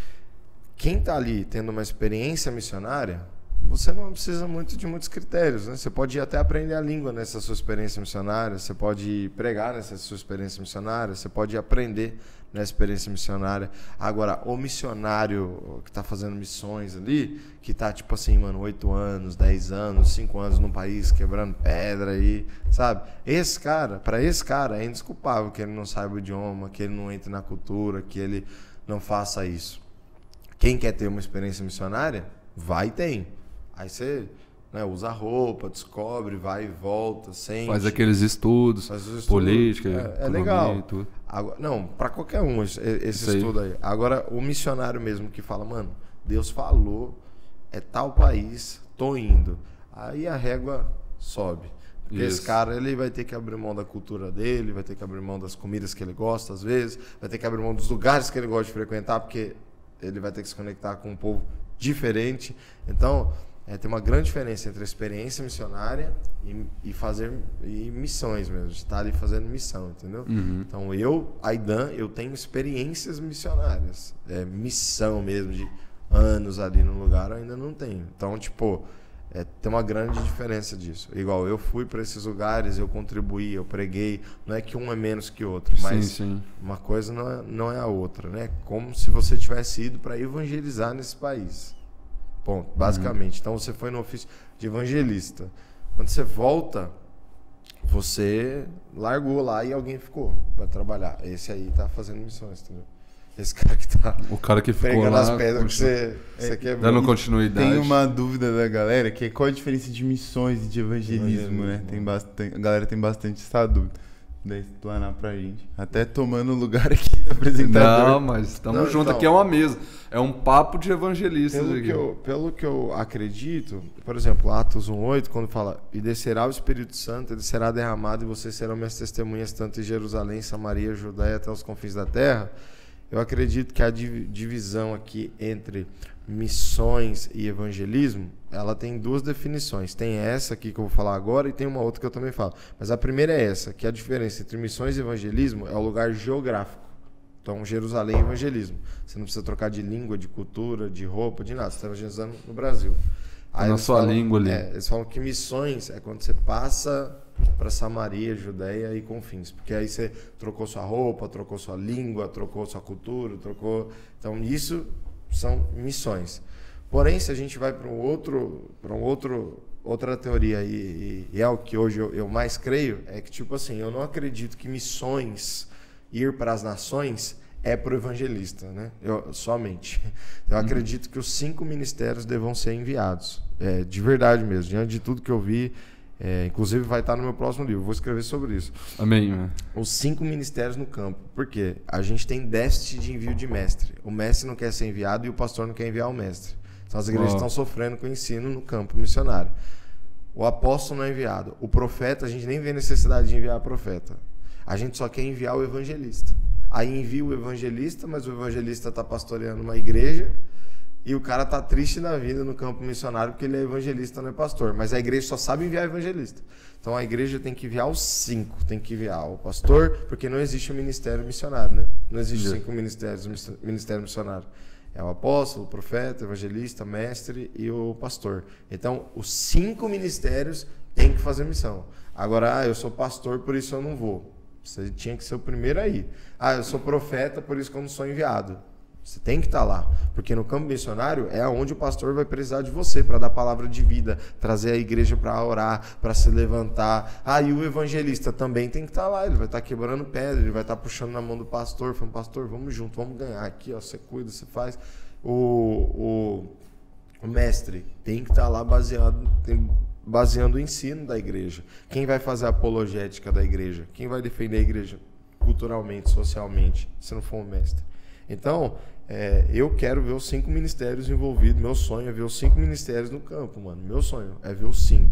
quem está ali tendo uma experiência missionária, você não precisa de muitos critérios, né? Você pode ir até aprender a língua nessa sua experiência missionária, você pode pregar nessa sua experiência missionária, você pode aprender nessa experiência missionária. Agora, o missionário que está fazendo missões ali, que está tipo assim, mano, 8 anos, 10 anos, 5 anos num país quebrando pedra aí, sabe? Para esse cara é indesculpável que ele não saiba o idioma, que ele não entre na cultura, que ele não faça isso. Quem quer ter uma experiência missionária, vai e tem. Aí você, né, usa roupa, descobre, vai e volta, sente. Faz aqueles estudos, política, é legal. E tudo. Agora, não, para qualquer um esse estudo aí. Agora, o missionário mesmo que fala, mano, Deus falou, é tal país, tô indo. Aí a régua sobe. Porque esse cara, ele vai ter que abrir mão da cultura dele, vai ter que abrir mão das comidas que ele gosta, às vezes, vai ter que abrir mão dos lugares que ele gosta de frequentar, porque ele vai ter que se conectar com um povo diferente. Então, tem uma grande diferença entre a experiência missionária e missões mesmo, de estar ali fazendo missão, entendeu? Então, Aidan, eu tenho experiências missionárias, missão mesmo, de anos ali no lugar, eu ainda não tenho. Então, tipo, tem uma grande diferença disso. Igual, eu fui para esses lugares, eu contribuí, eu preguei, não é que um é menos que outro, mas uma coisa não é a outra, né? Como se você tivesse ido para evangelizar nesse país. Ponto, basicamente. Então você foi no ofício de evangelista. Quando você volta, você largou lá e alguém ficou para trabalhar. Esse aí tá fazendo missões, entendeu? Esse cara que tá O cara que ficou pregando lá, as pedras que você quebrou. dando continuidade. Tem uma dúvida da galera, que é qual a diferença de missões e de evangelismo, né? A galera tem bastante essa dúvida. Daí explanar pra gente. Até tomando o lugar aqui do apresentador. Não, mas estamos Não, juntos, então, aqui é uma mesa. É um papo de evangelistas aqui. Pelo que eu acredito, por exemplo, Atos 1:8, quando fala: e descerá o Espírito Santo, ele será derramado e vocês serão minhas testemunhas tanto em Jerusalém, Samaria, Judéia até os confins da terra. Eu acredito que a divisão aqui entre missões e evangelismo, ela tem duas definições. Tem essa aqui que eu vou falar agora e tem uma outra que eu também falo. Mas a primeira é essa, que a diferença entre missões e evangelismo é o lugar geográfico. Então, Jerusalém é evangelismo. Você não precisa trocar de língua, de cultura, de roupa, de nada. Você está evangelizando no Brasil. Aí na sua língua ali. Eles falam que missões é quando você passa para Samaria, Judéia e confins. Porque aí você trocou sua roupa, trocou sua língua, trocou sua cultura, trocou... Então, isso são missões. Porém, se a gente vai para outra teoria, e é o que hoje eu mais creio, é que, tipo assim, eu não acredito que missões, ir para as nações, é para o evangelista, né? Somente. Eu acredito que os 5 ministérios devam ser enviados. De verdade mesmo, diante de tudo que eu vi, inclusive vai estar no meu próximo livro, vou escrever sobre isso. Amém. Os 5 ministérios no campo. Por quê? A gente tem déficit de envio de mestre. O mestre não quer ser enviado e o pastor não quer enviar o mestre. Então as igrejas estão sofrendo com o ensino no campo missionário. O apóstolo não é enviado. O profeta, a gente nem vê necessidade de enviar profeta. A gente só quer enviar o evangelista. Aí envia o evangelista, mas o evangelista está pastoreando uma igreja e o cara está triste na vida no campo missionário porque ele é evangelista, não é pastor. Mas a igreja só sabe enviar evangelista. Então a igreja tem que enviar os 5. Tem que enviar o pastor, porque não existe o ministério missionário, né? Não existe 5 ministério missionário. É o apóstolo, o profeta, o evangelista, o mestre e o pastor. Então, os 5 ministérios têm que fazer missão. Agora, eu sou pastor, por isso eu não vou. Você tinha que ser o primeiro aí. Eu sou profeta, por isso que eu não sou enviado. Você tem que estar lá. Porque no campo missionário é onde o pastor vai precisar de você para dar palavra de vida, trazer a igreja para orar, para se levantar. E o evangelista também tem que estar lá. Ele vai estar quebrando pedra, ele vai estar puxando na mão do pastor, falando: pastor, vamos junto, vamos ganhar aqui, ó, você cuida, você faz. O mestre tem que estar lá baseando o ensino da igreja. Quem vai fazer a apologética da igreja? Quem vai defender a igreja culturalmente, socialmente, se não for o mestre? Então, eu quero ver os 5 ministérios envolvidos. Meu sonho é ver os 5 ministérios no campo, mano. Meu sonho é ver os 5.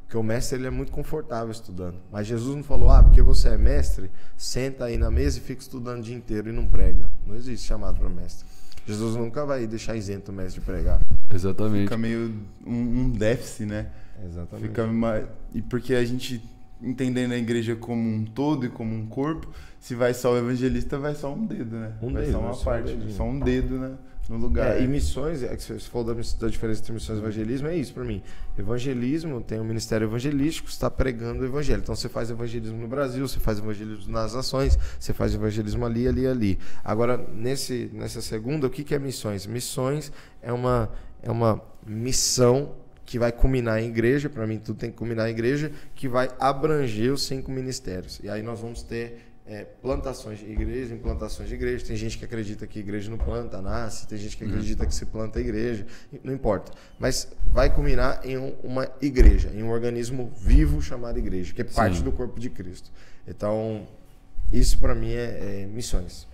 Porque o mestre, ele é muito confortável estudando. Mas Jesus não falou: porque você é mestre, senta aí na mesa e fica estudando o dia inteiro e não prega. Não existe chamado para mestre. Jesus nunca vai deixar isento o mestre de pregar. Exatamente. Fica meio um déficit, né? Exatamente. E porque a gente, entendendo a igreja como um todo e como um corpo, se vai só o evangelista, vai só um dedo, né? Vai só uma parte, só um dedo, né? No lugar. E missões, que você falou da diferença entre missões e evangelismo, é isso para mim. Evangelismo, tem um ministério evangelístico que está pregando o evangelho. Então você faz evangelismo no Brasil, você faz evangelismo nas nações, você faz evangelismo ali. Agora, nessa segunda, o que é missões? Missões é uma missão que vai culminar em igreja. Para mim, tudo tem que culminar em igreja, que vai abranger os 5 ministérios. E aí nós vamos ter plantações de igreja, implantações de igreja. Tem gente que acredita que igreja não planta, nasce. Tem gente que acredita que se planta a igreja. Não importa. Mas vai culminar em uma igreja, em um organismo vivo chamado igreja, que é parte do corpo de Cristo. Então, isso para mim é missões.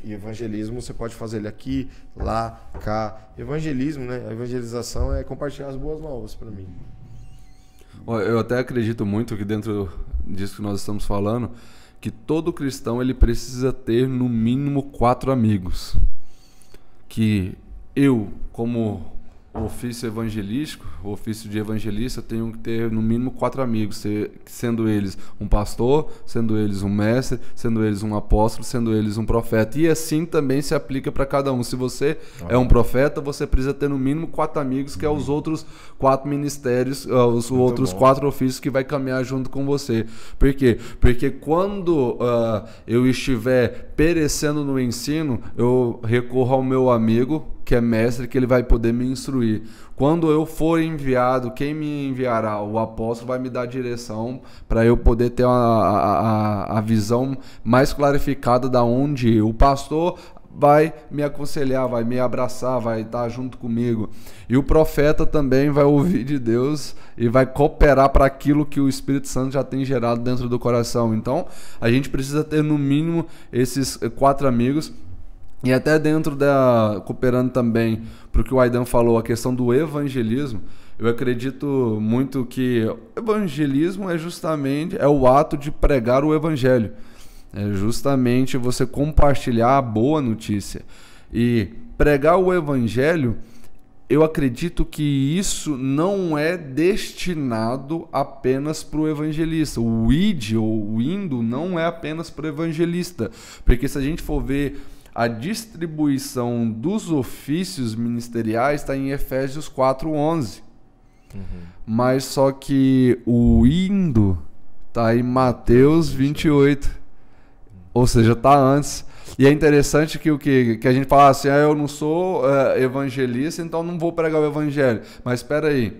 E evangelismo, você pode fazer ele aqui, lá, cá. Evangelismo, né? A evangelização é compartilhar as boas novas para mim. Eu até acredito muito que dentro disso que nós estamos falando, que todo cristão ele precisa ter no mínimo 4 amigos. Que eu, como ofício evangelístico, o ofício de evangelista, tenho que ter no mínimo 4 amigos, sendo eles um pastor, sendo eles um mestre, sendo eles um apóstolo, sendo eles um profeta. E assim também se aplica para cada um. Se você é um profeta, você precisa ter no mínimo 4 amigos, que é os outros 4 ministérios, os outros 4 ofícios que vai caminhar junto com você. Por quê? Porque quando eu estiver perecendo no ensino, eu recorro ao meu amigo, que é mestre, que ele vai poder me instruir. Quando eu for enviado, quem me enviará? O apóstolo vai me dar direção para eu poder ter a visão mais clarificada da onde ir. O pastor vai me aconselhar, vai me abraçar, vai estar junto comigo. E o profeta também vai ouvir de Deus e vai cooperar para aquilo que o Espírito Santo já tem gerado dentro do coração. Então, a gente precisa ter no mínimo esses 4 amigos. E até dentro cooperando também para o que o Aidan falou, a questão do evangelismo, eu acredito muito que evangelismo é o ato de pregar o evangelho. É justamente você compartilhar a boa notícia. E pregar o evangelho, eu acredito que isso não é destinado apenas para o evangelista. O id ou o indo não é apenas para o evangelista. Porque se a gente for ver a distribuição dos ofícios ministeriais, está em Efésios 4:11. Mas só que o indo está em Mateus 28. Ou seja, está antes. E é interessante que a gente fala assim, eu não sou evangelista, então não vou pregar o evangelho. Mas espera aí,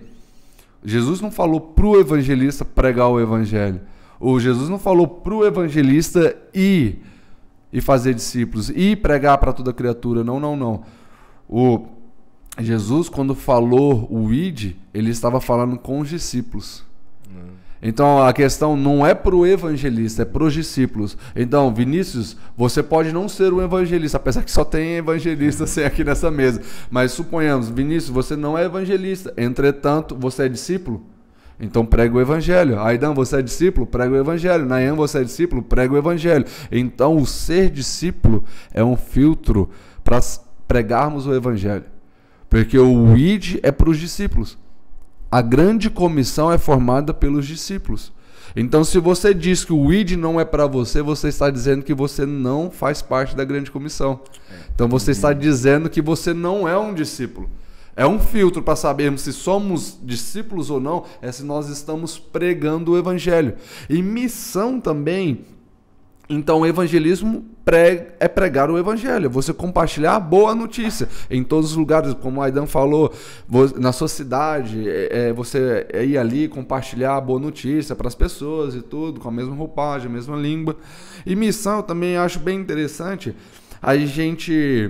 Jesus não falou para o evangelista pregar o evangelho. O Jesus não falou para o evangelista ir e fazer discípulos, e pregar para toda criatura. Não. O Jesus, quando falou o id, ele estava falando com os discípulos. Então a questão não é para o evangelista, é para os discípulos. Então, Vinícius, você pode não ser um evangelista, apesar que só tem evangelista aqui nessa mesa. Mas suponhamos, Vinícius, você não é evangelista, entretanto, você é discípulo? Então prega o evangelho. Aidan, você é discípulo? Prega o evangelho. Nayan, você é discípulo? Prega o evangelho. Então o ser discípulo é um filtro para pregarmos o evangelho. Porque o id é para os discípulos. A grande comissão é formada pelos discípulos. Então se você diz que o id não é para você, você está dizendo que você não faz parte da grande comissão. Então você está dizendo que você não é um discípulo. É um filtro para sabermos se somos discípulos ou não, é se nós estamos pregando o evangelho. E missão também, então o evangelismo é pregar o evangelho, você compartilhar a boa notícia em todos os lugares, como o Aidan falou, na sua cidade, você ir ali compartilhar a boa notícia para as pessoas e tudo, com a mesma roupagem, a mesma língua. E missão eu também acho bem interessante a gente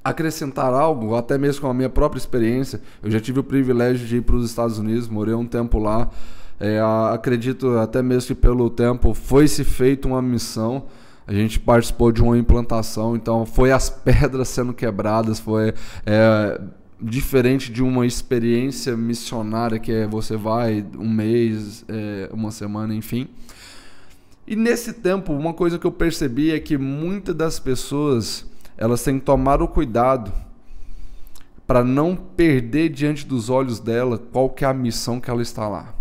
acrescentar algo, até mesmo com a minha própria experiência. Eu já tive o privilégio de ir para os Estados Unidos, morei um tempo lá. Acredito até mesmo que pelo tempo foi-se feita uma missão. A gente participou de uma implantação, então foi as pedras sendo quebradas, foi diferente de uma experiência missionária que você vai um mês, uma semana, enfim. E nesse tempo, uma coisa que eu percebi é que muitas das pessoas elas têm que tomar o cuidado para não perder diante dos olhos dela qual que é a missão que ela está lá.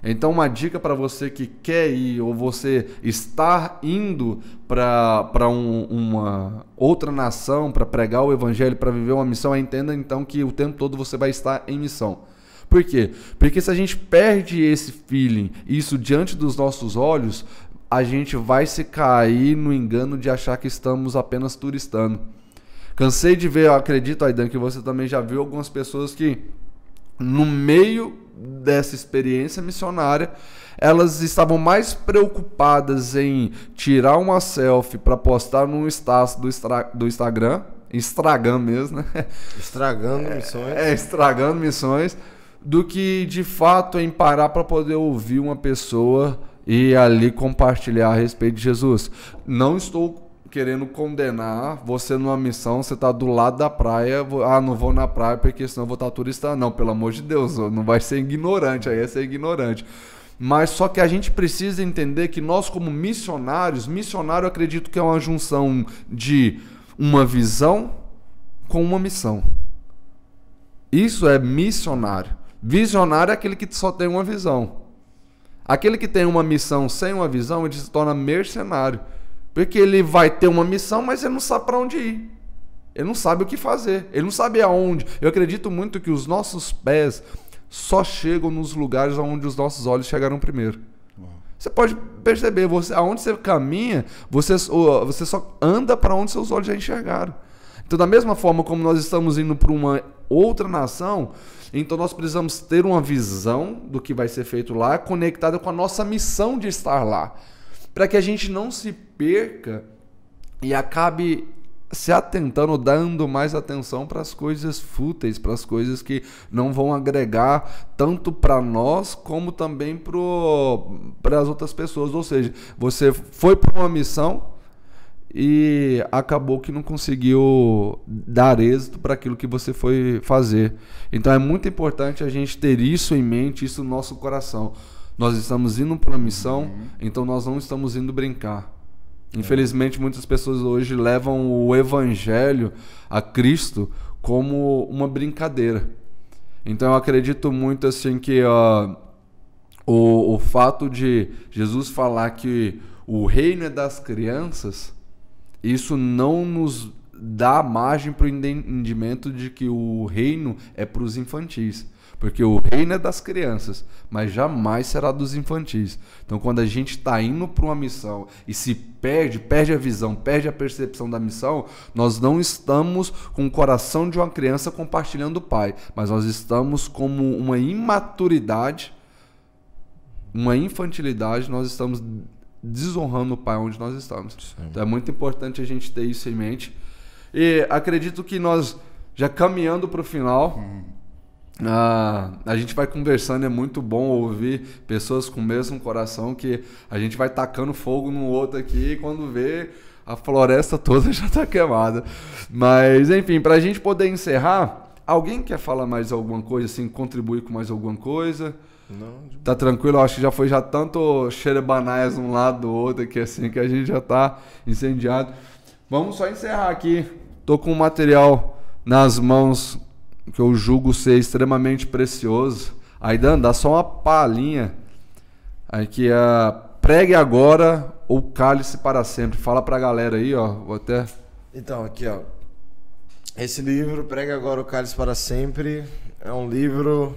Então uma dica para você que quer ir ou você está indo para uma outra nação para pregar o evangelho, para viver uma missão, entenda então que o tempo todo você vai estar em missão. Por quê? Porque se a gente perde esse feeling, isso diante dos nossos olhos, a gente vai se cair no engano de achar que estamos apenas turistando. Cansei de ver, eu acredito, Aidan, que você também já viu algumas pessoas que, no meio dessa experiência missionária, elas estavam mais preocupadas em tirar uma selfie para postar no status do Instagram, estragando mesmo, né? Estragando missões. Estragando missões, do que de fato em parar para poder ouvir uma pessoa e ali compartilhar a respeito de Jesus. Não estou querendo condenar você numa missão, você está do lado da praia, não vou na praia porque senão eu vou estar turista. Não, pelo amor de Deus, não vai ser ignorante, aí é ser ignorante. Mas só que a gente precisa entender que nós como missionário eu acredito que é uma junção de uma visão com uma missão. Isso é missionário. Visionário é aquele que só tem uma visão. Aquele que tem uma missão sem uma visão, ele se torna mercenário. Porque ele vai ter uma missão, mas ele não sabe para onde ir. Ele não sabe o que fazer. Ele não sabe aonde. Eu acredito muito que os nossos pés só chegam nos lugares onde os nossos olhos chegaram primeiro. Você pode perceber, aonde você caminha, você só anda para onde seus olhos já enxergaram. Então, da mesma forma como nós estamos indo para uma outra nação, então nós precisamos ter uma visão do que vai ser feito lá, conectada com a nossa missão de estar lá, para que a gente não se perca e acabe se atentando, dando mais atenção para as coisas fúteis, para as coisas que não vão agregar tanto para nós como também para as outras pessoas. Ou seja, você foi para uma missão e acabou que não conseguiu dar êxito para aquilo que você foi fazer. Então é muito importante a gente ter isso em mente, isso no nosso coração. Nós estamos indo para uma missão, então nós não estamos indo brincar. Infelizmente, muitas pessoas hoje levam o evangelho a Cristo como uma brincadeira. Então eu acredito muito assim que o fato de Jesus falar que o reino é das crianças, isso não nos dá margem para o entendimento de que o reino é para os infantis. Porque o reino é das crianças, mas jamais será dos infantis. Então, quando a gente está indo para uma missão e se perde a visão, perde a percepção da missão, nós não estamos com o coração de uma criança compartilhando o pai, mas nós estamos como uma imaturidade, uma infantilidade, nós estamos desonrando o pai onde nós estamos. Sim. Então, é muito importante a gente ter isso em mente. E acredito que nós, já caminhando para o final... a gente vai conversando, é muito bom ouvir pessoas com o mesmo coração, que a gente vai tacando fogo no outro aqui e quando vê a floresta toda já está queimada. Mas enfim, para a gente poder encerrar, alguém quer falar mais alguma coisa, assim, contribuir com mais alguma coisa? Não. Tá tranquilo? Eu acho que já foi tanto xerebanaias um lado do outro aqui, assim, que a gente já tá incendiado. Vamos só encerrar aqui. Tô com o material nas mãos que eu julgo ser extremamente precioso. Aidan, dá só uma palhinha. Aqui pregue agora ou cale-se para sempre. Fala pra galera aí, ó. Vou até... Então, aqui, ó. Esse livro, Pregue Agora ou Cale-se para Sempre, é um livro...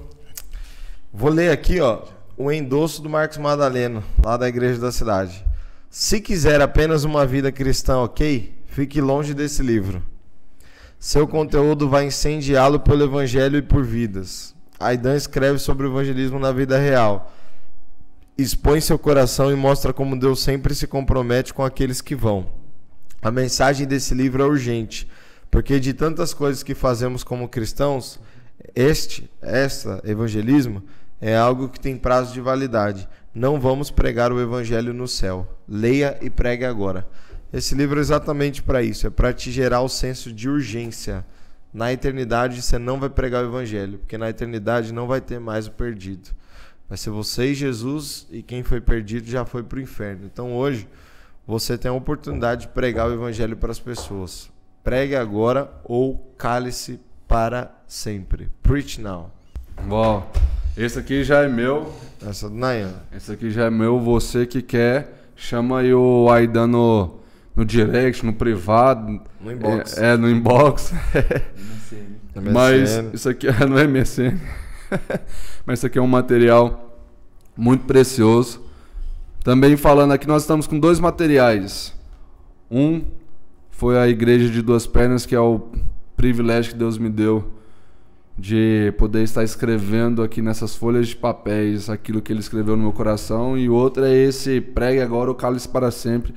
Vou ler aqui, ó, o endosso do Marcos Madaleno, lá da Igreja da Cidade. Se quiser apenas uma vida cristã, ok? Fique longe desse livro. Seu conteúdo vai incendiá-lo pelo evangelho e por vidas. Aidan escreve sobre o evangelismo na vida real. Expõe seu coração e mostra como Deus sempre se compromete com aqueles que vão. A mensagem desse livro é urgente, porque de tantas coisas que fazemos como cristãos, evangelismo é algo que tem prazo de validade. Não vamos pregar o evangelho no céu. Leia e pregue agora. Esse livro é exatamente para isso, é para te gerar o senso de urgência. Na eternidade você não vai pregar o evangelho, porque na eternidade não vai ter mais o perdido. Vai ser você e Jesus, e quem foi perdido já foi para o inferno. Então hoje você tem a oportunidade de pregar o evangelho para as pessoas. Pregue agora ou cale-se para sempre. Preach now. Bom, esse aqui já é meu. Essa do Nayan. Esse aqui já é meu. Você que quer, chama aí o Aidan no direct, no privado. No inbox. No inbox. Mas isso aqui não é MSN. Mas isso aqui é um material muito precioso. Também falando aqui, nós estamos com 2 materiais. Um foi a Igreja de Duas Pernas, que é o privilégio que Deus me deu de poder estar escrevendo aqui nessas folhas de papéis aquilo que Ele escreveu no meu coração. E outro é esse Pregue Agora ou Cale-se para Sempre,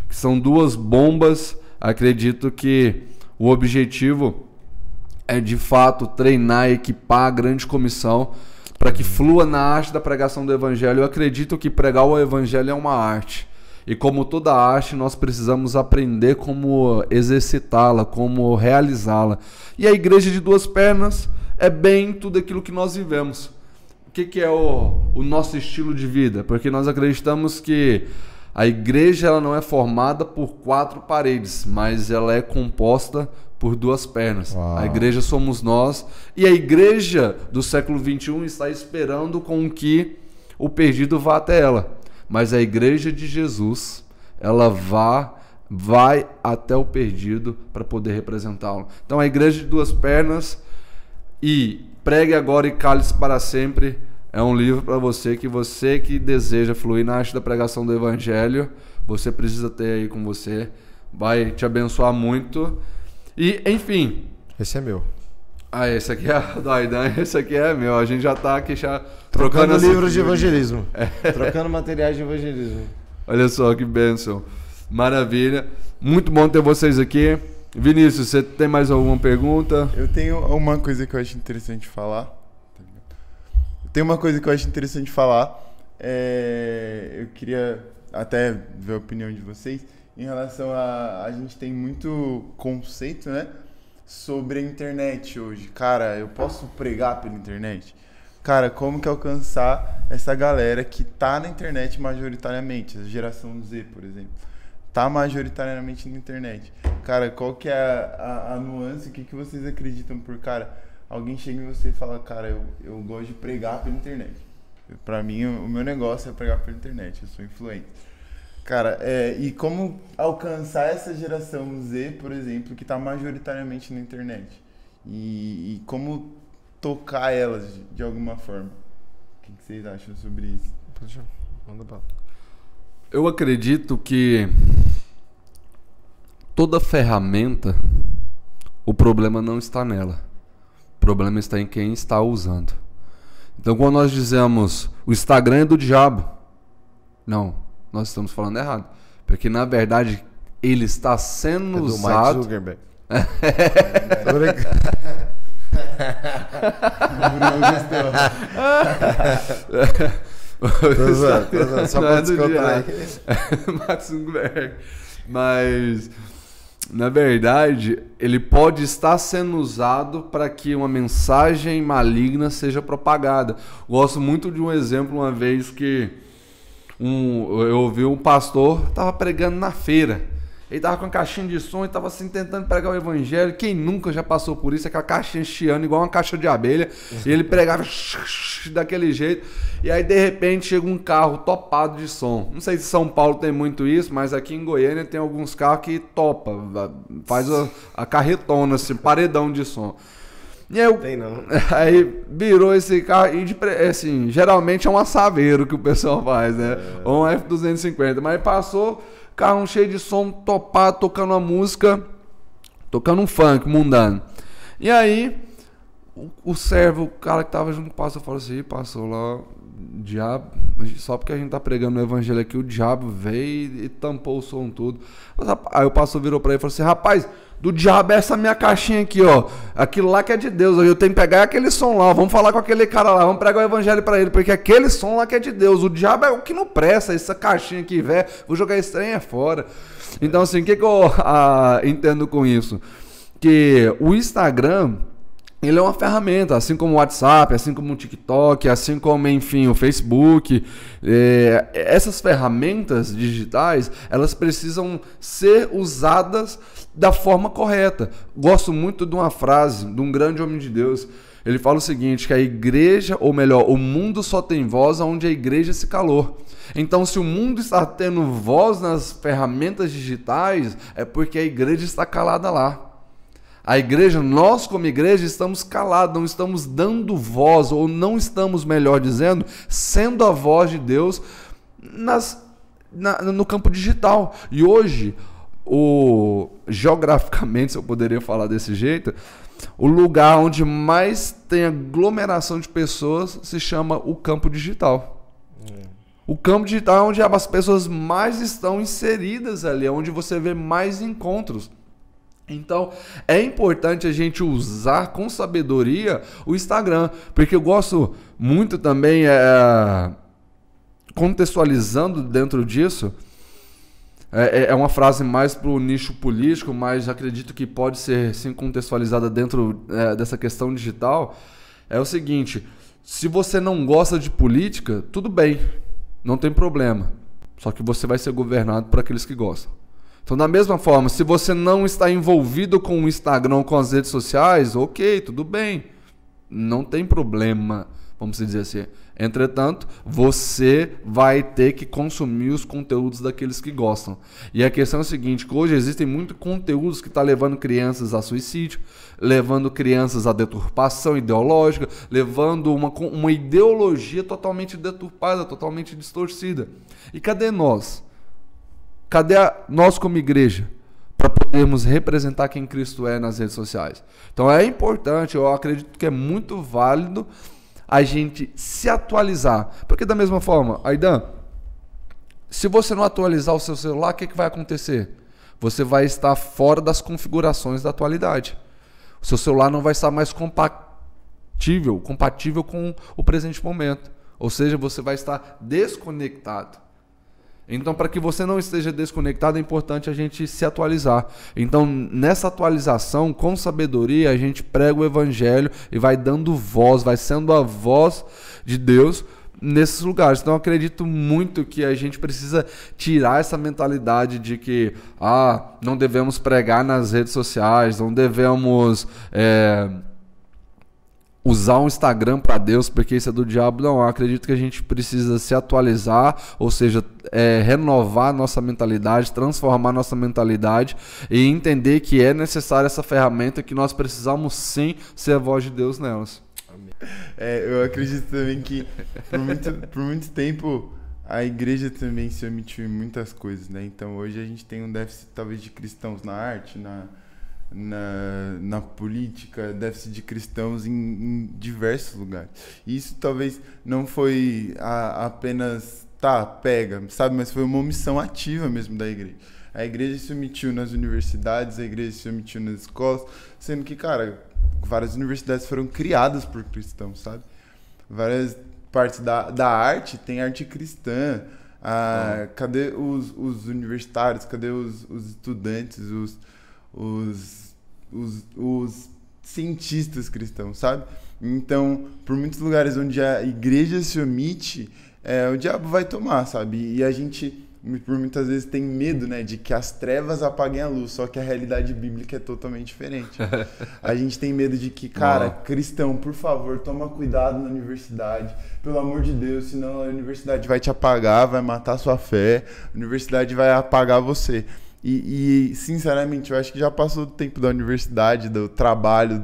que são 2 bombas. Acredito que o objetivo é de fato treinar e equipar a grande comissão para que flua na arte da pregação do evangelho. Eu acredito que pregar o evangelho é uma arte. E como toda arte, nós precisamos aprender como exercitá-la, como realizá-la. E a Igreja de Duas Pernas é bem tudo aquilo que nós vivemos. O que é o nosso estilo de vida? Porque nós acreditamos que a igreja ela não é formada por 4 paredes, mas ela é composta por 2 pernas. Uau. A igreja somos nós, e a igreja do século XXI está esperando com que o perdido vá até ela. Mas a igreja de Jesus, ela vai até o perdido para poder representá-lo. Então a Igreja de Duas Pernas e Pregue Agora e Cale-se para Sempre é um livro para você que deseja fluir na arte da pregação do Evangelho. Você precisa ter aí com você. Vai te abençoar muito. E, enfim... Esse é meu. Ah, esse aqui é do Aidan, esse aqui é meu. A gente já tá aqui já trocando livros de evangelismo. Trocando materiais de evangelismo. Olha só que bênção. Maravilha. Muito bom ter vocês aqui. Vinícius, você tem mais alguma pergunta? Eu tenho uma coisa que eu acho interessante falar. Tem uma coisa que eu acho interessante falar. Eu queria até ver a opinião de vocês em relação a gente tem muito conceito, né, sobre a internet hoje. Cara, eu posso pregar pela internet? Cara, como que alcançar essa galera que tá na internet majoritariamente, a geração Z, por exemplo, tá majoritariamente na internet? Cara, qual que é a nuance? O que vocês acreditam por, cara, alguém chega em você e fala, cara, eu gosto de pregar pela internet. Pra mim, o meu negócio é pregar pela internet, eu sou influente. Cara, e como alcançar essa geração Z, por exemplo, que tá majoritariamente na internet? E como tocar elas de alguma forma? O que vocês acham sobre isso? Manda bala. Eu acredito que toda ferramenta, o problema não está nela. O problema está em quem está usando. Então, quando nós dizemos o Instagram é do diabo, não, nós estamos falando errado. Porque, na verdade, ele está sendo usado... Mike Zuckerberg. Só para descontar. Mark Zuckerberg. Mas, na verdade, ele pode estar sendo usado para que uma mensagem maligna seja propagada. Gosto muito de um exemplo, uma vez que eu ouvi um pastor, estava pregando na feira. Ele estava com uma caixinha de som e estava assim tentando pregar o evangelho. Quem nunca já passou por isso? Aquela caixinha chiando igual uma caixa de abelha. E ele pregava daquele jeito. E aí de repente chega um carro topado de som. Não sei se São Paulo tem muito isso, mas aqui em Goiânia tem alguns carros que topa, faz a carretona, assim, paredão de som. E aí, tem não. Aí virou esse carro e assim, geralmente é um assaveiro que o pessoal faz, né? Ou um F250. Mas passou, carro cheio de som, topado, tocando uma música, tocando um funk mundano. E aí, o servo, o cara que tava junto com o pastor, falou assim: passou lá, diabo, só porque a gente tá pregando o evangelho aqui, o diabo veio e tampou o som tudo. Aí o pastor virou pra ele e falou assim: rapaz, do diabo é essa minha caixinha aqui, ó. Aquilo lá que é de Deus. Eu tenho que pegar aquele som lá. Vamos falar com aquele cara lá. Vamos pregar o evangelho pra ele. Porque aquele som lá que é de Deus. O diabo é o que não presta. Essa caixinha aqui, velho. Vou jogar esse trem fora. Então, assim, o que eu entendo com isso? Que o Instagram, ele é uma ferramenta, assim como o WhatsApp, assim como o TikTok, assim como, enfim, o Facebook. Essas ferramentas digitais, elas precisam ser usadas da forma correta. Gosto muito de uma frase de um grande homem de Deus. Ele fala o seguinte, que a igreja, ou melhor, o mundo só tem voz onde a igreja se calou. Então, se o mundo está tendo voz nas ferramentas digitais, é porque a igreja está calada lá. A igreja, nós como igreja, estamos calados, não estamos dando voz, ou não estamos, melhor dizendo, sendo a voz de Deus no campo digital. E hoje, geograficamente, se eu poderia falar desse jeito, o lugar onde mais tem aglomeração de pessoas se chama o campo digital. O campo digital é onde as pessoas mais estão inseridas ali, é onde você vê mais encontros. Então, é importante a gente usar com sabedoria o Instagram, porque eu gosto muito também, contextualizando dentro disso, é uma frase mais para o nicho político, mas acredito que pode ser sim contextualizada dentro dessa questão digital. É o seguinte: se você não gosta de política, tudo bem, não tem problema, só que você vai ser governado por aqueles que gostam. Então, da mesma forma, se você não está envolvido com o Instagram, com as redes sociais, ok, tudo bem, não tem problema, vamos dizer assim. Entretanto, você vai ter que consumir os conteúdos daqueles que gostam. E a questão é a seguinte, que hoje existem muitos conteúdos que estão levando crianças a suicídio, levando crianças a deturpação ideológica, levando uma ideologia totalmente deturpada, totalmente distorcida. E cadê nós? Cadê nós como igreja para podermos representar quem Cristo é nas redes sociais? Então é importante, eu acredito que é muito válido a gente se atualizar. Porque da mesma forma, Aidan, se você não atualizar o seu celular, o que vai acontecer? você vai estar fora das configurações da atualidade. O seu celular não vai estar mais compatível com o presente momento. Ou seja, você vai estar desconectado. Então, para que você não esteja desconectado, é importante a gente se atualizar. Então, nessa atualização, com sabedoria, a gente prega o evangelho e vai dando voz, vai sendo a voz de Deus nesses lugares. Então, eu acredito muito que a gente precisa tirar essa mentalidade de que não devemos pregar nas redes sociais, não devemos usar um Instagram para Deus, porque isso é do diabo. Não, eu acredito que a gente precisa se atualizar, ou seja, renovar nossa mentalidade, transformar nossa mentalidade e entender que é necessária essa ferramenta, que nós precisamos sim ser a voz de Deus nelas. Eu acredito também que por muito tempo a igreja também se omitiu em muitas coisas, né? Então hoje a gente tem um déficit talvez de cristãos na arte, na política, déficit de cristãos em diversos lugares. E isso talvez não foi apenas pega, sabe? Mas foi uma omissão ativa mesmo da igreja. A igreja se omitiu nas universidades, a igreja se omitiu nas escolas, sendo que, cara, várias universidades foram criadas por cristãos, sabe? Várias partes da arte tem arte cristã. Cadê os universitários? Cadê os estudantes? Os cientistas cristãos, sabe? Então, por muitos lugares onde a igreja se omite, o diabo vai tomar, sabe? E a gente, por muitas vezes, tem medo, né, de que as trevas apaguem a luz, só que a realidade bíblica é totalmente diferente. A gente tem medo de que, cara, cristão, por favor, toma cuidado na universidade, pelo amor de Deus, senão a universidade vai te apagar, vai matar a sua fé, a universidade vai apagar você. E, sinceramente, eu acho que já passou do tempo da universidade, do trabalho,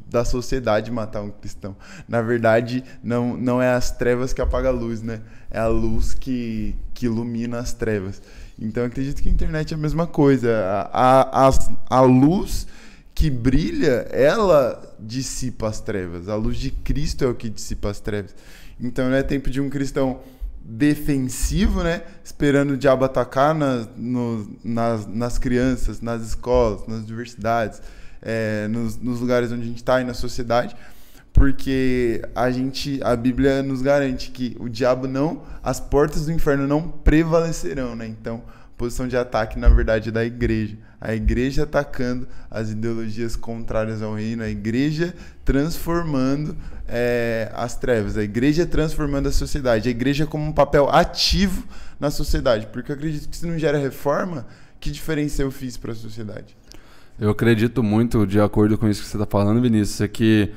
da sociedade matar um cristão. Na verdade, não é as trevas que apagam a luz, né? É a luz que ilumina as trevas. Então, eu acredito que a internet é a mesma coisa. A luz que brilha, ela dissipa as trevas. A luz de Cristo é o que dissipa as trevas. Então, não é tempo de um cristão defensivo, né? Esperando o diabo atacar nas crianças, nas escolas, nas universidades, nos lugares onde a gente está e na sociedade, porque a Bíblia nos garante que o diabo as portas do inferno não prevalecerão, né? Então, posição de ataque, na verdade, é da igreja. A igreja atacando as ideologias contrárias ao reino, a igreja transformando as trevas, a igreja transformando a sociedade, a igreja como um papel ativo na sociedade. Porque eu acredito que se não gera reforma, que diferença eu fiz para a sociedade? Eu acredito muito, de acordo com isso que você está falando, Vinícius, é que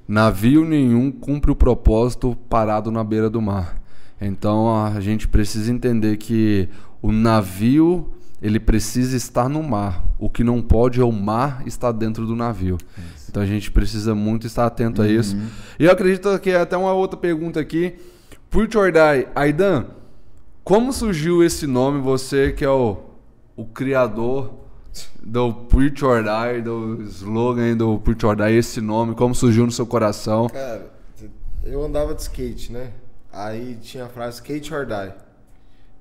navio nenhum cumpre o propósito parado na beira do mar. Então a gente precisa entender que o navio, ele precisa estar no mar. O que não pode é o mar estar dentro do navio. Isso. Então a gente precisa muito estar atento a isso. E eu acredito que até uma outra pergunta aqui. Preach or Die. Aidan, como surgiu esse nome? Você que é o criador do Preach or Die, do slogan do Preach or Die, esse nome, como surgiu no seu coração? Cara, eu andava de skate, né? Aí tinha a frase Skate or Die.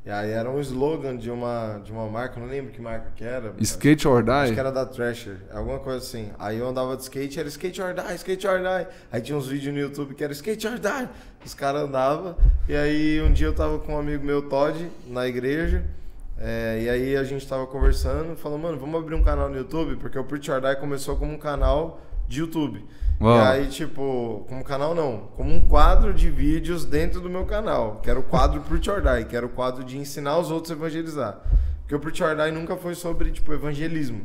E aí era um slogan de uma marca, não lembro que marca que era. Skate or Die? Acho que era da Thrasher, alguma coisa assim. Aí eu andava de skate, era Skate or Die, Skate or Die. Aí tinha uns vídeos no YouTube que era Skate or Die. Os caras andavam. E aí um dia eu tava com um amigo meu, Todd, na igreja. E aí a gente tava conversando, falou, mano, vamos abrir um canal no YouTube, porque o Preach or Die começou como um canal de YouTube. Uau. E aí, tipo, como canal não, como um quadro de vídeos dentro do meu canal, que era o quadro Preach or Die, que era o quadro de ensinar os outros a evangelizar. Porque o Preach or Die nunca foi sobre, tipo, evangelismo,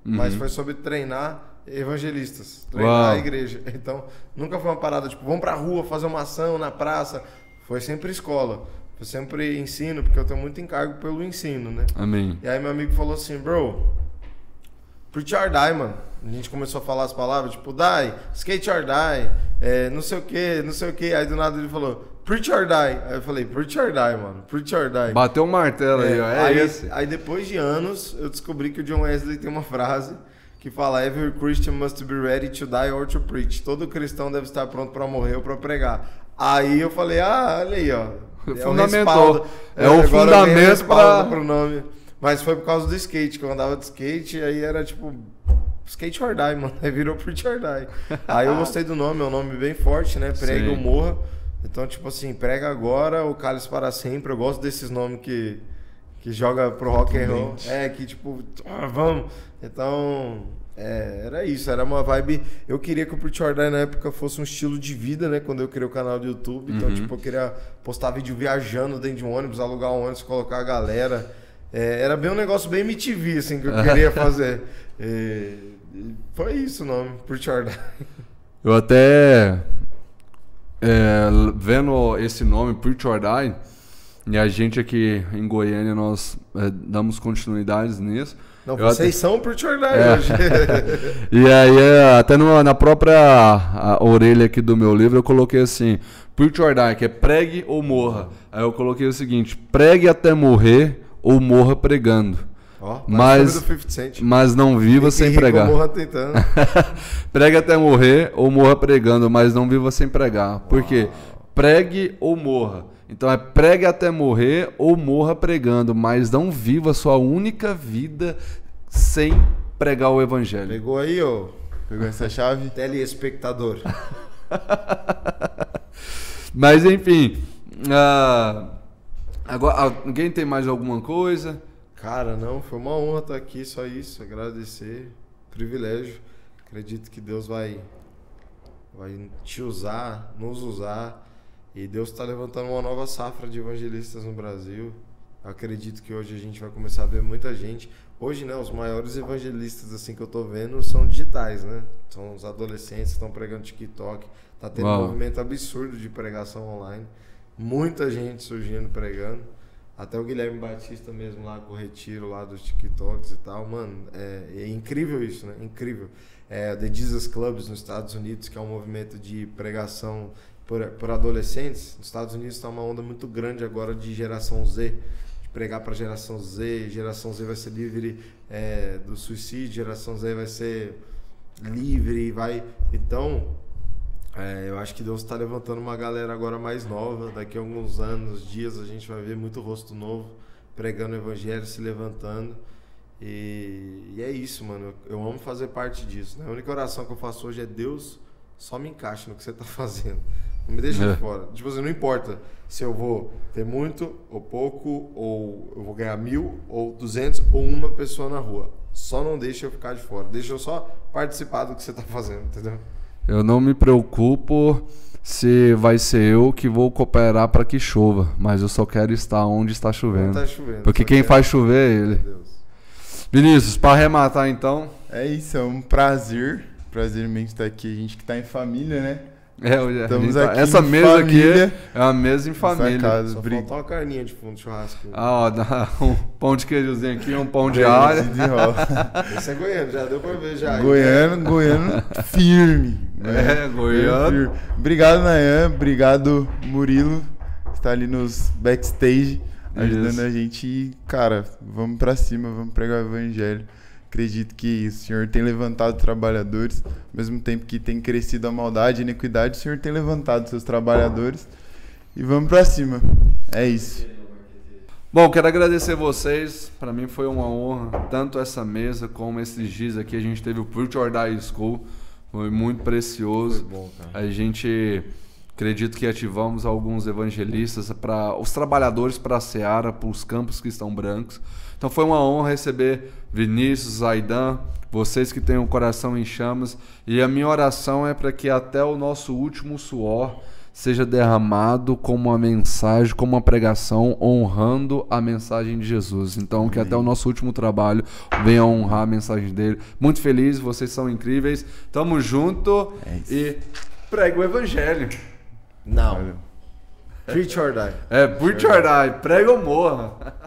mas foi sobre treinar evangelistas, treinar a igreja. Então, nunca foi uma parada, tipo, vamos pra rua fazer uma ação na praça. Foi sempre escola, foi sempre ensino, porque eu tenho muito encargo pelo ensino, né? Amém. E aí meu amigo falou assim, bro, Preach or Die, mano. A gente começou a falar as palavras, tipo, die, skate or die, não sei o que. Aí do nada ele falou, Preach or Die. Aí eu falei, Preach or Die, mano, Preach or Die. Bateu um martelo aí, ó, Aí depois de anos, eu descobri que o John Wesley tem uma frase que fala, Every Christian must be ready to die or to preach. Todo cristão deve estar pronto para morrer ou para pregar. Aí eu falei, olha aí, ó. Fundamentou. É o fundamento para pro nome. Mas foi por causa do skate, que eu andava de skate, e aí era tipo... Skate or die, mano. Aí virou Preach or die. Aí eu gostei do nome, é um nome bem forte, né? Prega ou morra. Então, tipo assim, prega agora ou cálice para sempre. Eu gosto desses nomes que joga pro rock and roll. Que tipo, vamos. Então, era isso. Era uma vibe... Eu queria que o Preach or Die na época fosse um estilo de vida, né? Quando eu criei o canal do YouTube. Então, tipo, eu queria postar vídeo viajando dentro de um ônibus, alugar um ônibus, colocar a galera. Era bem um negócio bem MTV, assim, que eu queria fazer. Foi isso o nome, Preach or Die. Eu até... vendo esse nome, Preach or Die, e a gente aqui em Goiânia, nós damos continuidades nisso. Não, vocês são Preach or Die hoje. E aí, até na própria orelha aqui do meu livro, eu coloquei assim, Preach or Die, que é pregue ou morra. Aí eu coloquei o seguinte, pregue até morrer ou morra pregando. Mas não viva sem pregar. Morra tentando. Pregue até morrer ou morra pregando, mas não viva sem pregar. Por quê? Pregue ou morra. Então é pregue até morrer ou morra pregando, mas não viva a sua única vida sem pregar o evangelho. Pegou aí, ô? Pegou essa chave? Telespectador. Mas enfim, agora alguém tem mais alguma coisa? Cara, não, foi uma honra estar aqui, só isso, agradecer, privilégio. Acredito que Deus vai te usar, nos usar, e Deus está levantando uma nova safra de evangelistas no Brasil. Eu acredito que hoje a gente vai começar a ver muita gente. Hoje, né, os maiores evangelistas assim que eu tô vendo são digitais, né? São os adolescentes que estão pregando TikTok. Tá tendo um movimento absurdo de pregação online. Muita gente surgindo pregando. Até o Guilherme Batista mesmo lá com o retiro lá dos TikToks e tal. Mano, é incrível isso, né? Incrível. The Jesus Clubs nos Estados Unidos, que é um movimento de pregação por adolescentes. Nos Estados Unidos está uma onda muito grande agora de geração Z. De pregar para geração Z. Geração Z vai ser livre do suicídio. Geração Z vai ser livre. Então... eu acho que Deus está levantando uma galera agora mais nova. Daqui a alguns anos, dias, a gente vai ver muito rosto novo pregando o evangelho, se levantando. E é isso, mano. Eu amo fazer parte disso, né? A única oração que eu faço hoje é: Deus, só me encaixe no que você está fazendo. Não me deixa de fora. Tipo assim, não importa se eu vou ter muito ou pouco, ou eu vou ganhar 1000 ou 200 ou uma pessoa na rua. Só não deixa eu ficar de fora. Deixa eu só participar do que você está fazendo, entendeu? Eu não me preocupo se vai ser eu que vou cooperar para que chova, mas eu só quero estar onde está chovendo. Tá chovendo, porque quem faz chover é Ele. Vinícius, para arrematar então. É isso, é um prazer imenso estar aqui. A gente que está em família, né? Estamos aqui essa mesa família, aqui é uma mesa em família. Só falta uma carninha de fundo de churrasco. Dá um pão de queijozinho aqui, um pão de alho. Esse é goiano, já deu pra ver já. Goiano firme. Goiano. Firme. Obrigado, Nayan. Obrigado, Murilo. Está ali nos backstage ajudando a gente. E, cara, vamos pra cima, vamos pregar o evangelho. Acredito que o Senhor tem levantado trabalhadores, ao mesmo tempo que tem crescido a maldade e a iniquidade, o Senhor tem levantado seus trabalhadores e vamos pra cima. É isso. Bom, quero agradecer vocês, para mim foi uma honra, tanto essa mesa como esses dias aqui, a gente teve o Preach or Die School, foi muito precioso. Foi bom, cara. A gente, acredito que ativamos alguns evangelistas, para os trabalhadores para a Seara, para os campos que estão brancos. Então foi uma honra receber Vinícius, Aidan, vocês que têm o coração em chamas. E a minha oração é para que até o nosso último suor seja derramado como uma mensagem, como uma pregação, honrando a mensagem de Jesus. Então que até o nosso último trabalho venha honrar a mensagem dele. Muito feliz, vocês são incríveis. Tamo junto e pregue o evangelho. Não. Preach or die. Preach or die, prega ou morra.